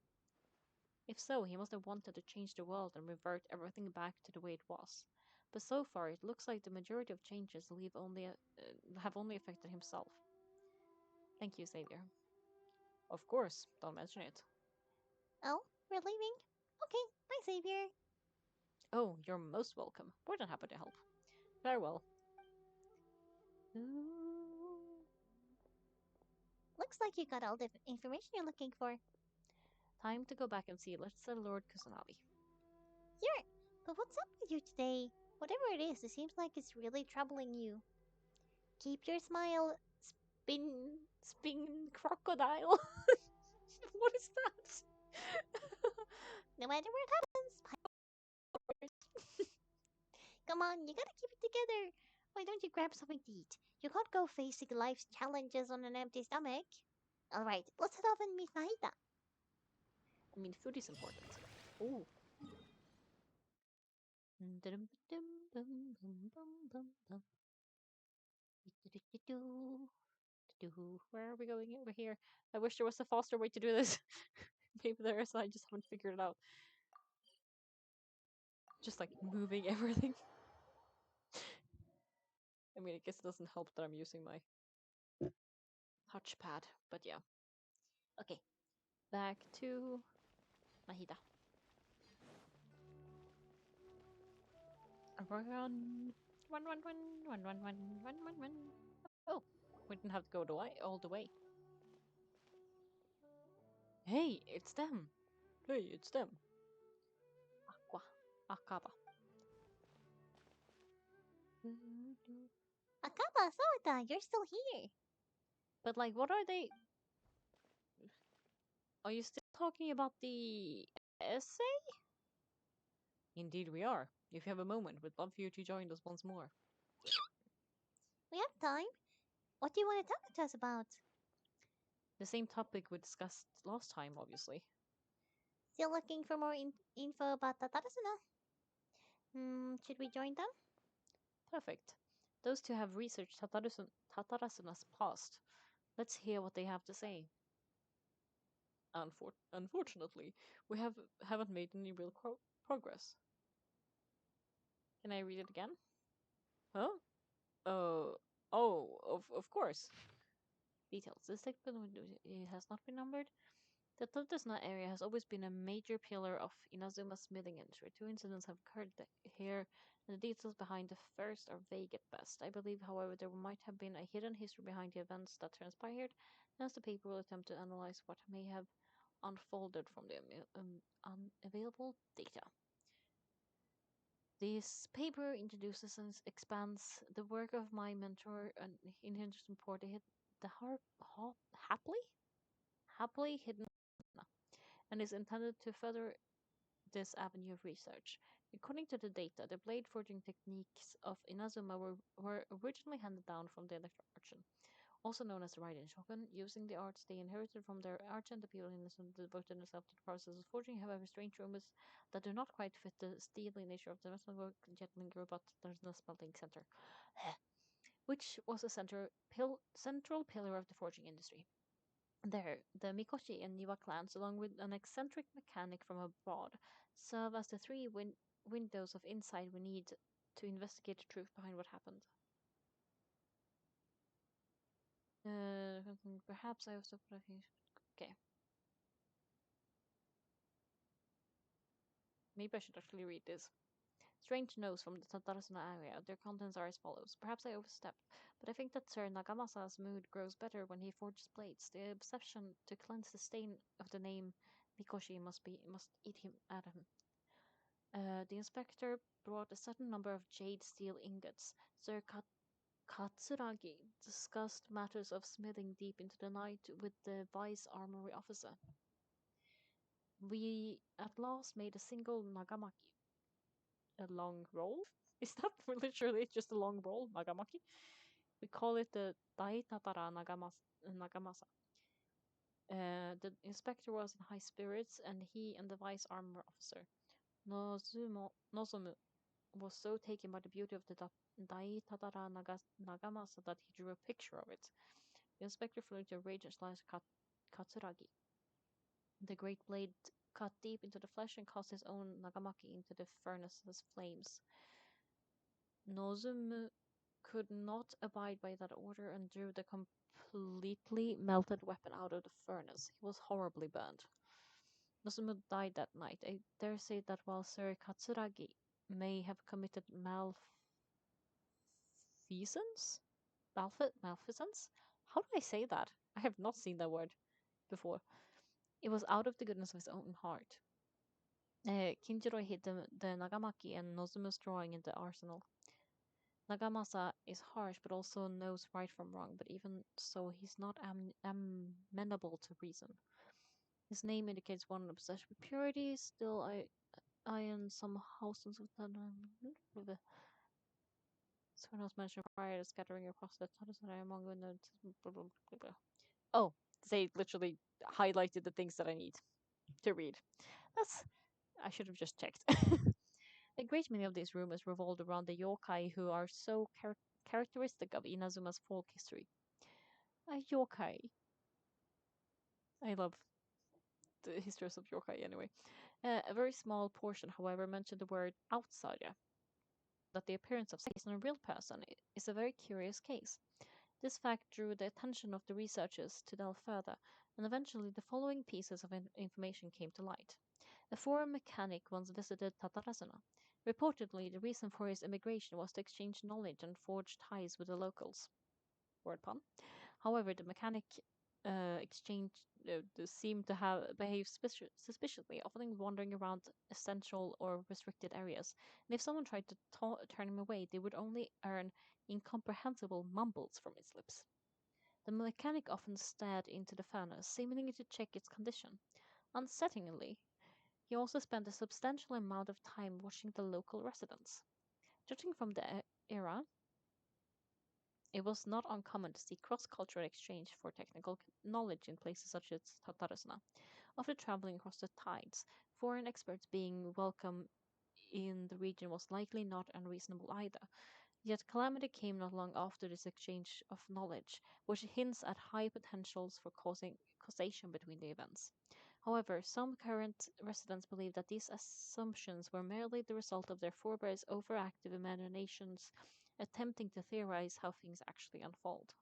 If so, he must have wanted to change the world and revert everything back to the way it was. But so far, it looks like the majority of changes have only affected himself. Thank you, Xavier. Of course, don't mention it. Oh, we're leaving? Okay, bye, Xavier. Oh, you're most welcome. More than happy to help. Farewell. Looks like you got all the information you're looking for. Time to go back and see Lesser Lord Kusanagi. Sure, but what's up with you today? Whatever it is, it seems like it's really troubling you. Keep your smile. Spin crocodile. What is that? No matter what happens. Come on, you gotta keep it together. Why don't you grab something to eat? You can't go facing life's challenges on an empty stomach. Alright, let's head off and meet Nahida. I mean, food is important. Ooh. Where are we going over here? I wish there was a faster way to do this. Maybe there is, I just haven't figured it out. Just like moving everything. I mean, I guess it doesn't help that I'm using my touchpad, but yeah. Okay, back to Nahida. Run, run, run, run, run, run, run, run, run, run. Oh, we didn't have to go all the way. Hey, it's them. Hey, it's them. Aqua, Akaba. Akaba, Sawata, you're still here. But like, what are they? Are you still talking about the essay? Indeed, we are. If you have a moment, we'd love for you to join us once more. We have time. What do you want to talk to us about? The same topic we discussed last time, obviously. Still looking for more info about Tatarasuna? Should we join them? Perfect. Those two have researched Tatarasuna's past. Let's hear what they have to say. Unfortunately, we haven't made any real progress. Can I read it again? Huh? Uh, of course. Details. This segment it has not been numbered. The Tatasuna area has always been a major pillar of Inazuma's smithing industry. Two incidents have occurred here, and the details behind the first are vague at best. I believe, however, there might have been a hidden history behind the events that transpired, and as the paper will attempt to analyze what may have unfolded from the unavailable data. This paper introduces and expands the work of my mentor in his report, the happily hidden, and is intended to further this avenue of research. According to the data, the blade forging techniques of Inazuma were originally handed down from the Electro Archon, also known as the Raiden Shogun. Using the arts they inherited from their Archon, the people in Inazuma devoted themselves to the process of forging. However, strange rumors that do not quite fit the steely nature of the metal work yet linger about the smelting center, which was a central pillar of the forging industry. There, the Mikoshi and Niwa clans, along with an eccentric mechanic from abroad, serve as the three windows of insight we need to investigate the truth behind what happened. Perhaps I also put okay. Maybe I should actually read this. Strange notes from the Tatarasuna area. Their contents are as follows. Perhaps I overstepped, but I think that Sir Nagamasa's mood grows better when he forges blades. The obsession to cleanse the stain of the name Mikoshi must eat him at him. The inspector brought a certain number of jade steel ingots. Sir Katsuragi discussed matters of smithing deep into the night with the vice armory officer. We at last made a single nagamaki. A long roll? Is that literally just a long roll, nagamaki? We call it the Daitatara Nagamasa. The inspector was in high spirits, and he and the vice armor officer, Nozomu, was so taken by the beauty of the Daitatara Nagamasa that he drew a picture of it. The inspector flew into a rage and slashed Katsuragi. The great blade cut deep into the flesh and cast his own Nagamaki into the furnace's flames. Nozomu could not abide by that order and drew the completely melted weapon out of the furnace. He was horribly burned. Nozomu died that night. I dare say that while Sir Katsuragi may have committed malfeasance? Malfeasance? How do I say that? I have not seen that word before. It was out of the goodness of his own heart. Kinjiro hid the Nagamaki and Nozumu's drawing in the arsenal. Nagamasa is harsh but also knows right from wrong, but even so, he's not amenable to reason. His name indicates one obsessed with purity. Still, I and some houses with that. Someone else mentioned fire scattering across the Tarazana among the blah, blah, blah, blah. Oh, they literally highlighted the things that I need to read. That's I should have just checked. A great many of these rumors revolved around the yokai who are so characteristic of Inazuma's folk history. A yokai. I love the histories of yokai anyway. A very small portion, however, mentioned the word outsider. That the appearance of based on a real person is a very curious case. This fact drew the attention of the researchers to delve further, and eventually the following pieces of information came to light. A foreign mechanic once visited Tatarasuna. Reportedly, the reason for his immigration was to exchange knowledge and forge ties with the locals. Word pun. However, the mechanic exchange seemed to have behaved suspiciously, often wandering around essential or restricted areas. And if someone tried to turn him away, they would only earn incomprehensible mumbles from his lips. The mechanic often stared into the furnace, seemingly to check its condition. Unsettlingly, he also spent a substantial amount of time watching the local residents. Judging from the era, it was not uncommon to see cross-cultural exchange for technical knowledge in places such as Tatarasana. After traveling across the tides, foreign experts being welcome in the region was likely not unreasonable either. Yet calamity came not long after this exchange of knowledge, which hints at high potentials for causation between the events. However, some current residents believe that these assumptions were merely the result of their forebears' overactive imaginations attempting to theorize how things actually unfold.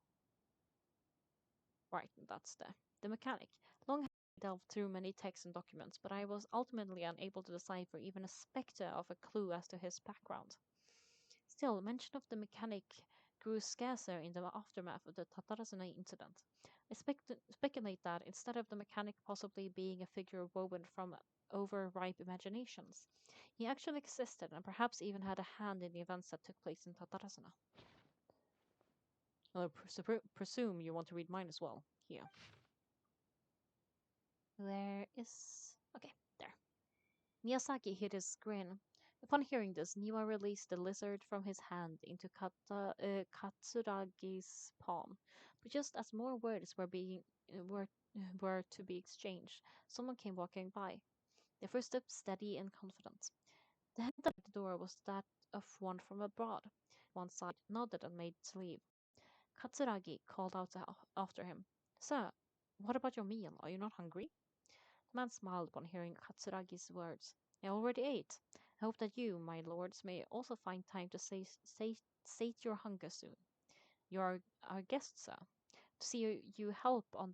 Right, that's the mechanic. Long had I delved through many texts and documents, but I was ultimately unable to decipher even a spectre of a clue as to his background. Still, mention of the mechanic grew scarcer in the aftermath of the Tatarasana incident. I speculate that instead of the mechanic possibly being a figure woven from overripe imaginations, he actually existed and perhaps even had a hand in the events that took place in Tatarasana. I presume you want to read mine as well. Here. There is. Okay, there. Miyazaki hid his grin. Upon hearing this, Niwa released the lizard from his hand into Katsuragi's palm. But just as more words were to be exchanged, someone came walking by. Their footsteps steady and confident. The hand at the door was that of one from abroad. One side nodded and made to leave. Katsuragi called out after him, "Sir, what about your meal? Are you not hungry?" The man smiled upon hearing Katsuragi's words. "I already ate. I hope that you, my lords, may also find time to sate your hunger soon. You are our guest, sir. To see you help on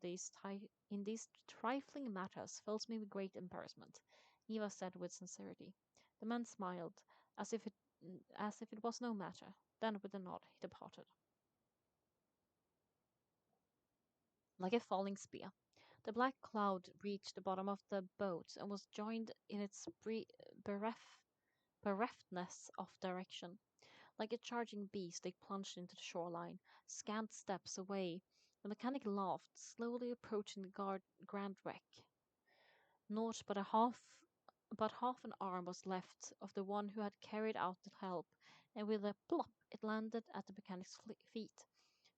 in these trifling matters fills me with great embarrassment," Eva said with sincerity. The man smiled, as if it was no matter. Then, with a nod, he departed. Like a falling spear, the black cloud reached the bottom of the boat and was joined in its bereftness of direction. Like a charging beast, they plunged into the shoreline. Scant steps away, the mechanic laughed, slowly approaching the grand wreck. Naught but half an arm was left of the one who had carried out the help, and with a plop it landed at the mechanic's feet,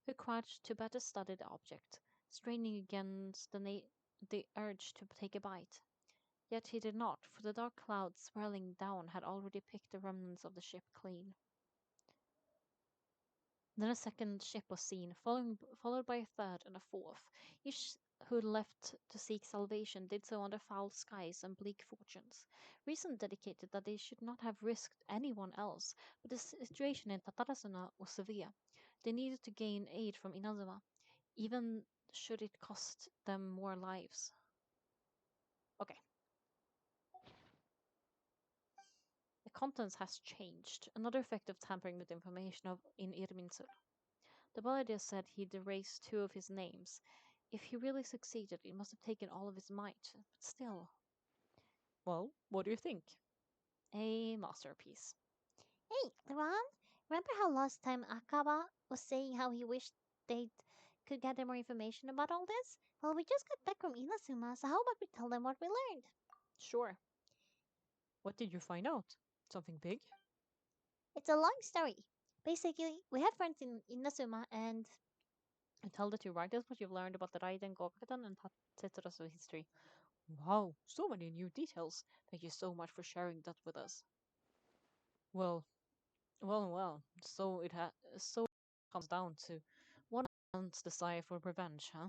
who crouched to better study the object, straining against the urge to take a bite. Yet he did not, for the dark cloud swirling down had already picked the remnants of the ship clean. Then a second ship was seen, followed by a third and a fourth. Each who left to seek salvation did so under foul skies and bleak fortunes. Reason dedicated that they should not have risked anyone else, but the situation in Tatarasuna was severe. They needed to gain aid from Inazuma, even should it cost them more lives. Okay. The contents has changed. Another effect of tampering with information in Irminsul. The Baladir said he'd erased two of his names. If he really succeeded, it must have taken all of his might. But still. Well, what do you think? A masterpiece. Hey, Ron, remember how last time Akaba was saying how he wished they could gather more information about all this? Well, we just got back from Inazuma, so how about we tell them what we learned? Sure. What did you find out? Something big? It's a long story, Basically, we have friends in Inazuma, and And tell the two writers what you've learned about the Raiden Gokudan and Tetsuro's history. Wow, so many new details. Thank you so much for sharing that with us. Well, well. So it comes down to one man's desire for revenge, huh?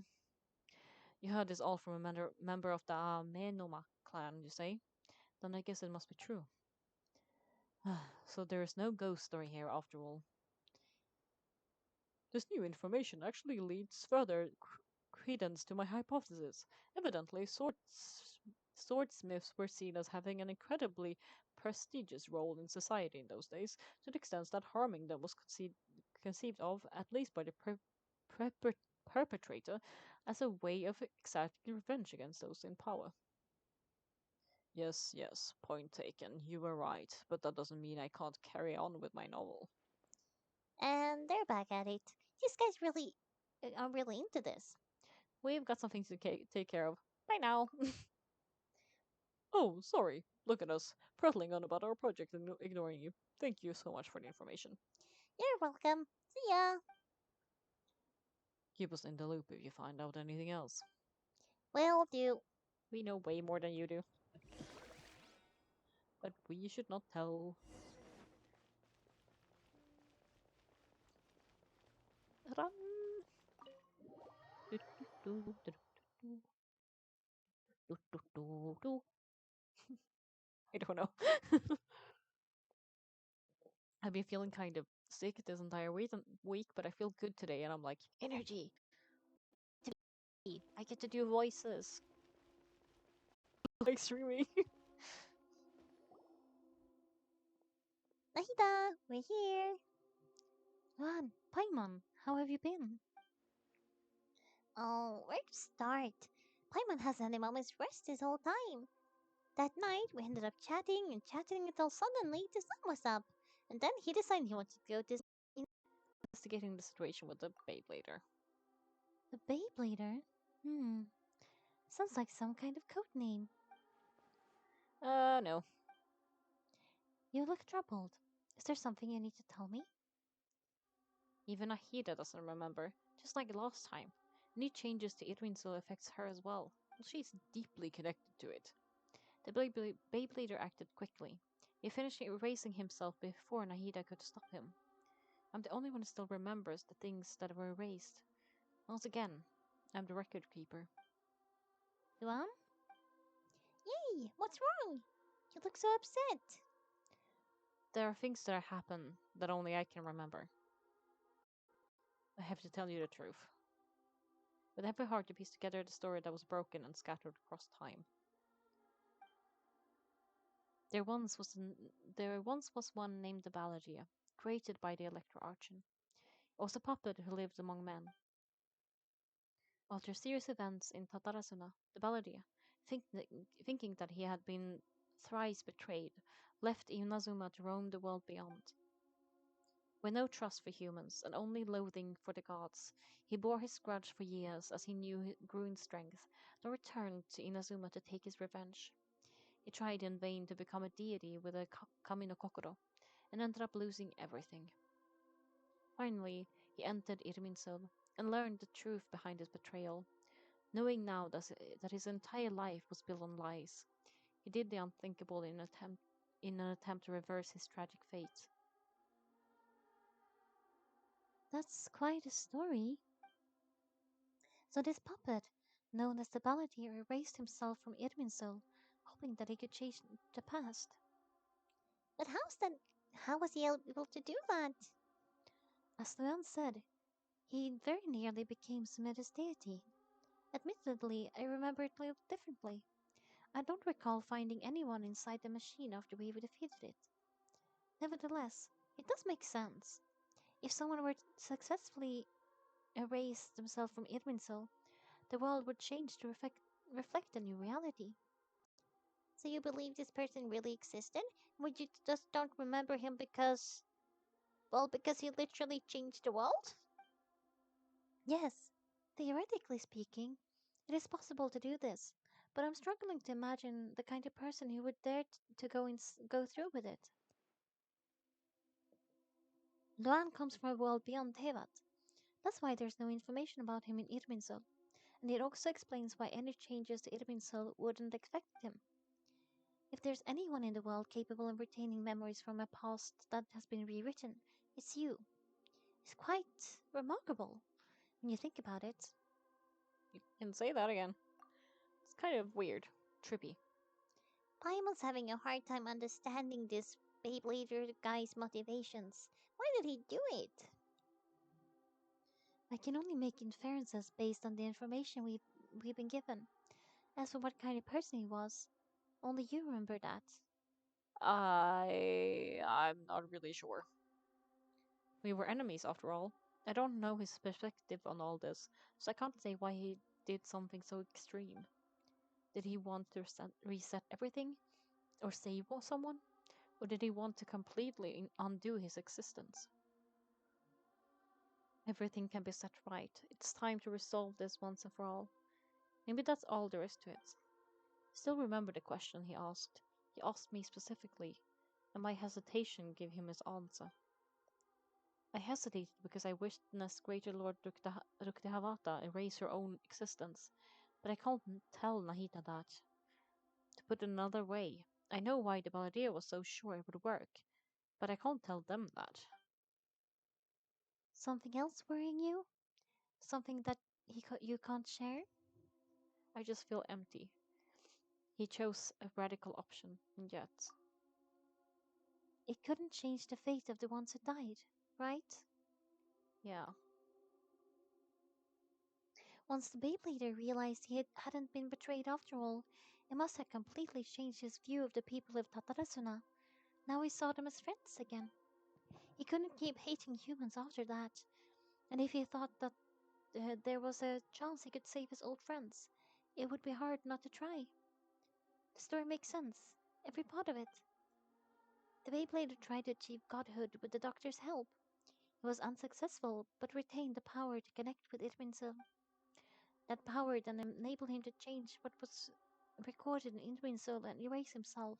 You heard this all from a member of the Menoma clan, you say? Then I guess it must be true. So there is no ghost story here after all. This new information actually leads further credence to my hypothesis. Evidently, swordsmiths were seen as having an incredibly prestigious role in society in those days, to the extent that harming them was conceived of, at least by the perpe- perpetrator, as a way of exacting revenge against those in power. Yes, point taken. You were right, but that doesn't mean I can't carry on with my novel. they're back at it. These guys really are really into this. We've got something to take care of. Bye now. Oh, sorry. Look at us, prattling on about our project and ignoring you. Thank you so much for the information. You're welcome. See ya. Keep us in the loop if you find out anything else. Will do. We know way more than you do, but we should not tell. Run! I don't know. I've been feeling kind of sick this entire week, but I feel good today, and I'm like, energy! I get to do voices. Like streaming. Nahida, we're here. Man, Paimon, how have you been? Oh, where to start? Paimon hasn't had a moment's rest this whole time. That night, we ended up chatting and chatting until suddenly the sun was up. And then he decided he wanted to go to Investigating the situation with the Beyblader. the Beyblader. Hmm, sounds like some kind of code name. No. You look troubled. Is there something you need to tell me? Even Ahida doesn't remember, just like last time. Any changes to Idrinsul affects her as well. She's deeply connected to it. The Beyblader acted quickly. He finished erasing himself before Nahida could stop him. I'm the only one who still remembers the things that were erased. Once again, I'm the record keeper. Duan? Yay, what's wrong? You look so upset. There are things that happen that only I can remember. I have to tell you the truth. With every heart to piece together the story that was broken and scattered across time. There once was one named the Balagia, created by the Electro Archon. It was a puppet who lived among men. After serious events in Tatarasuna, the Baladia, thinking that he had been thrice betrayed, left Inazuma to roam the world beyond. With no trust for humans and only loathing for the gods, he bore his grudge for years as he knew he grew in strength, then returned to Inazuma to take his revenge. He tried in vain to become a deity with a Kami no Kokoro, and ended up losing everything. Finally, he entered Irminsul and learned the truth behind his betrayal. Knowing now that his entire life was built on lies, he did the unthinkable in an attempt to reverse his tragic fate. That's quite a story. So this puppet, known as the Balladeer, erased himself from Irminsul, hoping that he could change the past. But how was he able to do that? As Leon said, he very nearly became Sumed's deity. Admittedly, I remember it a little differently. I don't recall finding anyone inside the machine after we defeated it. Nevertheless, it does make sense. If someone were to successfully erase themselves from Irminsul, the world would change to reflect a new reality. So you believe this person really existed? Would you just don't remember him because, well, because he literally changed the world? Yes, theoretically speaking, it is possible to do this, but I'm struggling to imagine the kind of person who would dare to go through with it. Luan comes from a world beyond Tevat. That's why there's no information about him in Irminsul, and it also explains why any changes to Irminsul wouldn't affect him. If there's anyone in the world capable of retaining memories from a past that has been rewritten, it's you. It's quite remarkable when you think about it. You can say that again. It's kind of weird. Trippy. Paimon's having a hard time understanding this Beyblader guy's motivations. Why did he do it? I can only make inferences based on the information we've been given. As for what kind of person he was, only you remember that. I'm not really sure. We were enemies after all. I don't know his perspective on all this, so I can't say why he did something so extreme. Did he want to reset everything? Or save someone? Or did he want to completely undo his existence? Everything can be set right. It's time to resolve this once and for all. Maybe that's all there is to it. Still remember the question he asked. He asked me specifically, and my hesitation gave him his answer. I hesitated because I witnessed Greater Lord Ruktihavata erase her own existence, but I can't tell Nahita that. To put it another way, I know why the Balladeer was so sure it would work, but I can't tell them that. Something else worrying you? Something that you can't share? I just feel empty. He chose a radical option, and yet. It couldn't change the fate of the ones who died, right? Yeah. Once the Beyblader realized he hadn't been betrayed after all, it must have completely changed his view of the people of Tatarasuna. Now he saw them as friends again. He couldn't keep hating humans after that, and if he thought that there was a chance he could save his old friends, it would be hard not to try. The story makes sense, every part of it. The Beyblader tried to achieve godhood with the Doctor's help. He was unsuccessful, but retained the power to connect with Irminsul. That power then enabled him to change what was recorded in Irminsul and erase himself,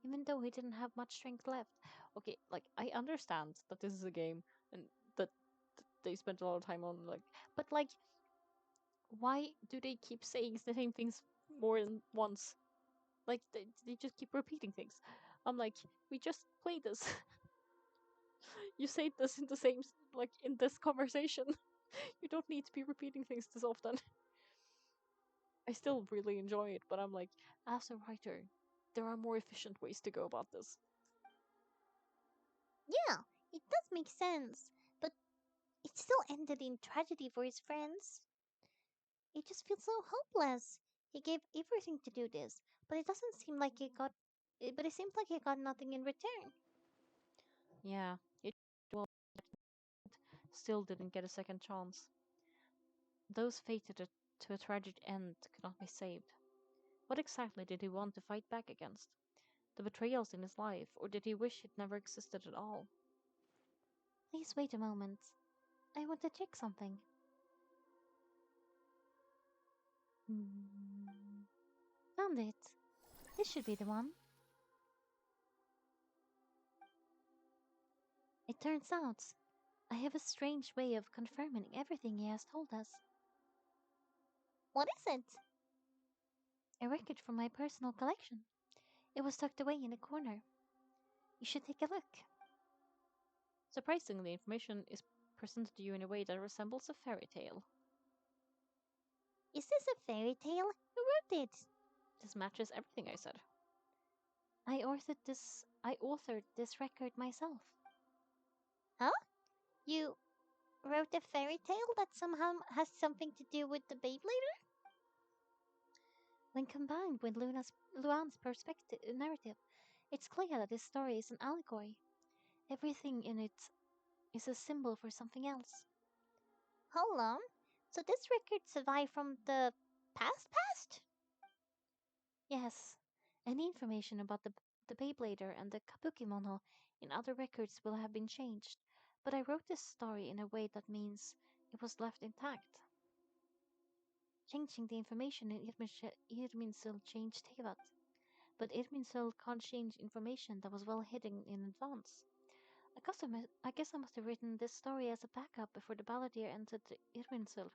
even though he didn't have much strength left. Okay, like, I understand that this is a game and that they spent a lot of time on, like, but, like, why do they keep saying the same things more than once? Like, they just keep repeating things. I'm like, we just played this. You said this in the same, like, in this conversation. You don't need to be repeating things this often. I still really enjoy it, but I'm like, as a writer, there are more efficient ways to go about this. Yeah, it does make sense, but it still ended in tragedy for his friends. It just feels so hopeless. He gave everything to do this, but it doesn't seem like he got. But it seems like he got nothing in return. Yeah, it well, still didn't get a second chance. Those fated to a tragic end could not be saved. What exactly did he want to fight back against? The betrayals in his life, or did he wish it never existed at all? Please wait a moment. I want to check something. Hmm. Found it. This should be the one. It turns out I have a strange way of confirming everything he has told us. What is it? A record from my personal collection. It was tucked away in a corner. You should take a look. Surprisingly, the information is presented to you in a way that resembles a fairy tale. Is this a fairy tale? Who wrote it? This matches everything I said. I authored this record myself. Huh? You wrote a fairy tale that somehow has something to do with the Beyblader? When combined with Luan's perspective narrative, it's clear that this story is an allegory. Everything in it is a symbol for something else. Hold on. So this record survived from the past? Yes. Any information about the Beyblader and the Kabuki mono in other records will have been changed, but I wrote this story in a way that means it was left intact. Changing the information in Irminsul changed Tevat, but Irminsul can't change information that was well hidden in advance. I guess I must have written this story as a backup before the balladeer entered Irminsul.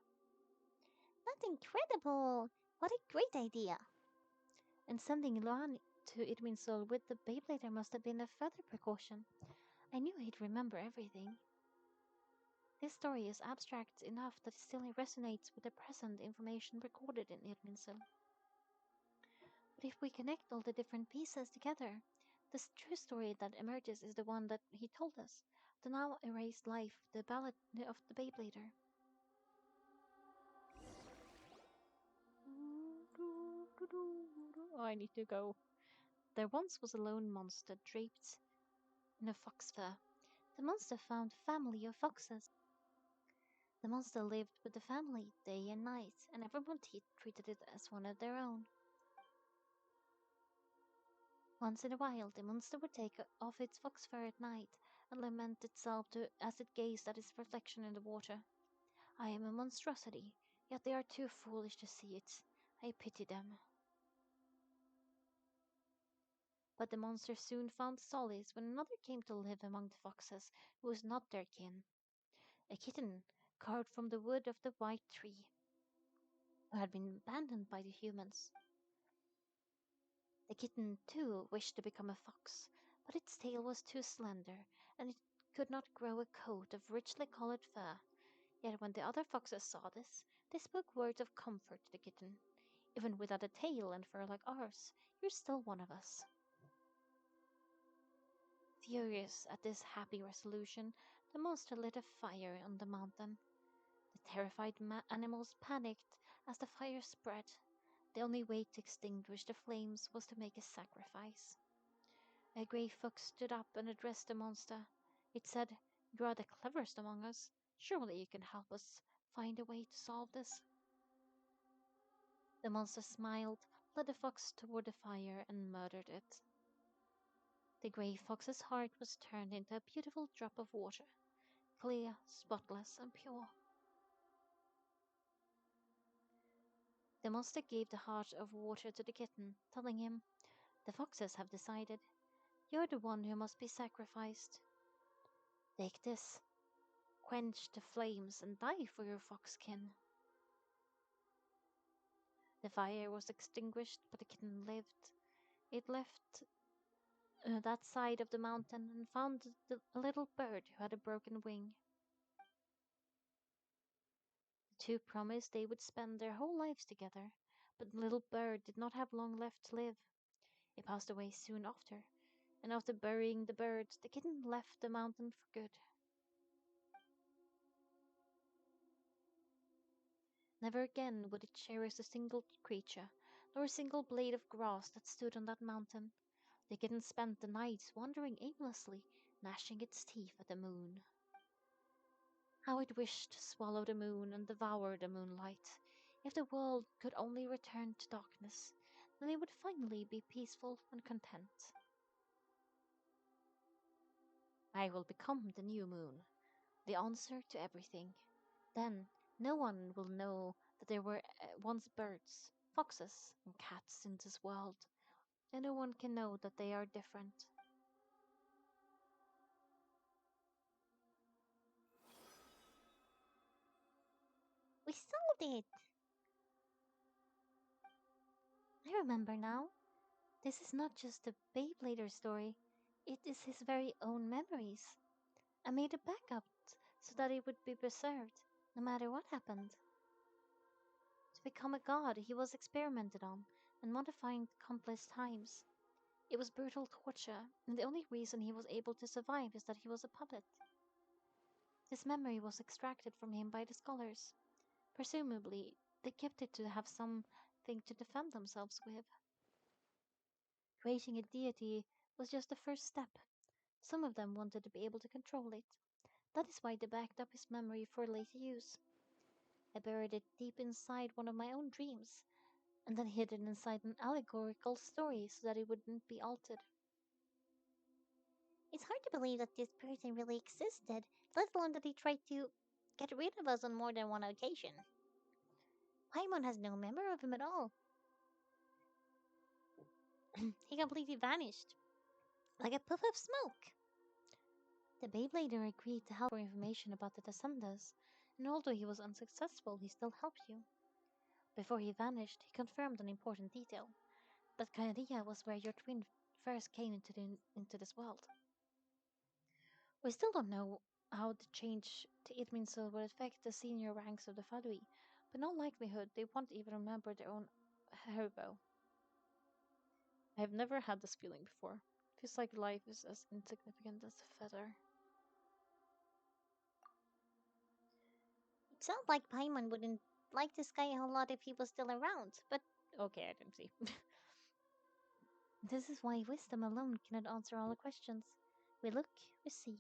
That's incredible! What a great idea! And sending Luan to Irminsul with the Beyblader must have been a further precaution. I knew he'd remember everything. This story is abstract enough that it still resonates with the present information recorded in Irminsul. But if we connect all the different pieces together, the true story that emerges is the one that he told us, the now erased life, the ballad of the Beyblader. Oh, I need to go. There once was a lone monster draped in a fox fur. The monster found a family of foxes. The monster lived with the family day and night, and everyone treated it as one of their own. Once in a while, the monster would take off its fox fur at night and lament itself as it gazed at its reflection in the water. I am a monstrosity, yet they are too foolish to see it. I pity them. But the monster soon found solace when another came to live among the foxes who was not their kin. A kitten carved from the wood of the white tree, who had been abandoned by the humans. The kitten, too, wished to become a fox, but its tail was too slender, and it could not grow a coat of richly colored fur. Yet when the other foxes saw this, they spoke words of comfort to the kitten. Even without a tail and fur like ours, you're still one of us. Furious at this happy resolution, the monster lit a fire on the mountain. The terrified animals panicked as the fire spread. The only way to extinguish the flames was to make a sacrifice. A grey fox stood up and addressed the monster. It said, "You are the cleverest among us. Surely you can help us find a way to solve this." The monster smiled, led the fox toward the fire, and murdered it. The grey fox's heart was turned into a beautiful drop of water, clear, spotless, and pure. The monster gave the heart of water to the kitten, telling him, "The foxes have decided. You're the one who must be sacrificed. Take this, quench the flames, and die for your foxkin." The fire was extinguished, but the kitten lived. It left that side of the mountain and found a little bird who had a broken wing. The two promised they would spend their whole lives together, but the little bird did not have long left to live. It passed away soon after, and after burying the bird, the kitten left the mountain for good. Never again would it cherish a single creature, nor a single blade of grass that stood on that mountain. The kitten spent the nights wandering aimlessly, gnashing its teeth at the moon. How it wished to swallow the moon and devour the moonlight. If the world could only return to darkness, then it would finally be peaceful and content. I will become the new moon, the answer to everything. Then no one will know that there were once birds, foxes, and cats in this world, and no one can know that they are different. We solved it! I remember now. This is not just a Beyblader story, it is his very own memories. I made a backup so that it would be preserved, no matter what happened. To become a god, he was experimented on and modified countless times. It was brutal torture, and the only reason he was able to survive is that he was a puppet. This memory was extracted from him by the scholars. Presumably, they kept it to have something to defend themselves with. Creating a deity was just the first step. Some of them wanted to be able to control it. That is why they backed up his memory for later use. I buried it deep inside one of my own dreams, and then hid it inside an allegorical story so that it wouldn't be altered. It's hard to believe that this person really existed, let alone that he tried to get rid of us on more than one occasion. Paimon has no memory of him at all. He completely vanished, like a puff of smoke. The Beyblader agreed to help for information about the Descendants, and although he was unsuccessful, he still helped you. Before he vanished, he confirmed an important detail. That Kanadia was where your twin first came into this world. We still don't know how the change to Idminsul will affect the senior ranks of the Fadui, but in all likelihood they won't even remember their own Herbo. I have never had this feeling before. Feels like life is as insignificant as a feather. It sounds like Paimon wouldn't like this guy a whole lot if he was still around, but Okay, I didn't see. this is why wisdom alone cannot answer all the questions. We look, we see,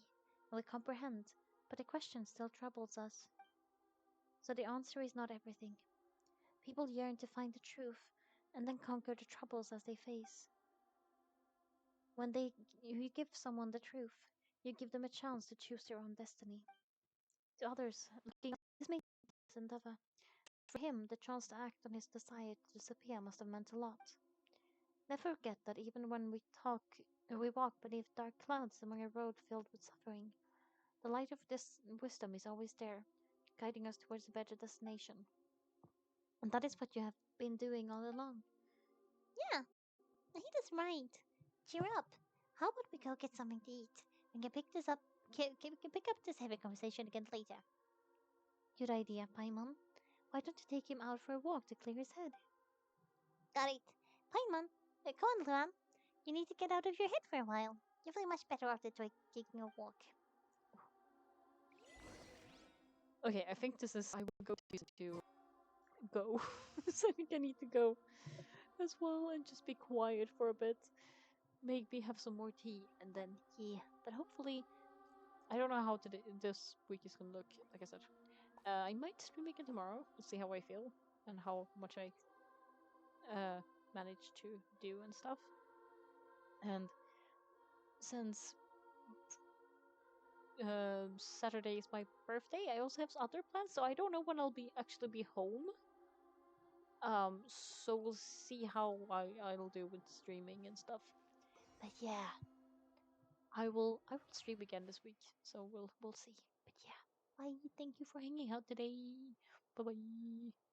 and we comprehend, but the question still troubles us. So the answer is not everything. People yearn to find the truth and then conquer the troubles as they face. You give someone the truth, you give them a chance to choose their own destiny. To others, looking this may be endeavor. For him, the chance to act on his desire to disappear must have meant a lot. Never forget that even when we walk beneath dark clouds among a road filled with suffering, the light of this wisdom is always there, guiding us towards a better destination. And that is what you have been doing all along. Yeah, he is right. Cheer up. How about we go get something to eat? We can pick this up. Can pick up this heavy conversation again later. Good idea, Paimon. Why don't you take him out for a walk to clear his head? Got it. Paimon, come on, Luan. You need to get out of your head for a while. You feel much better after taking a walk. Okay, I think this is. I will go to go. So I think I need to go as well and just be quiet for a bit. Maybe have some more tea and then yeah. But hopefully, I don't know how this week is gonna look. Like I said, I might stream again tomorrow. We'll see how I feel and how much I uh manage to do and stuff. And since Saturday is my birthday, I also have other plans, so I don't know when I'll actually be home. So we'll see how I'll do with streaming and stuff. But yeah, I will stream again this week, so we'll see. But yeah, bye. Thank you for hanging out today. Bye bye.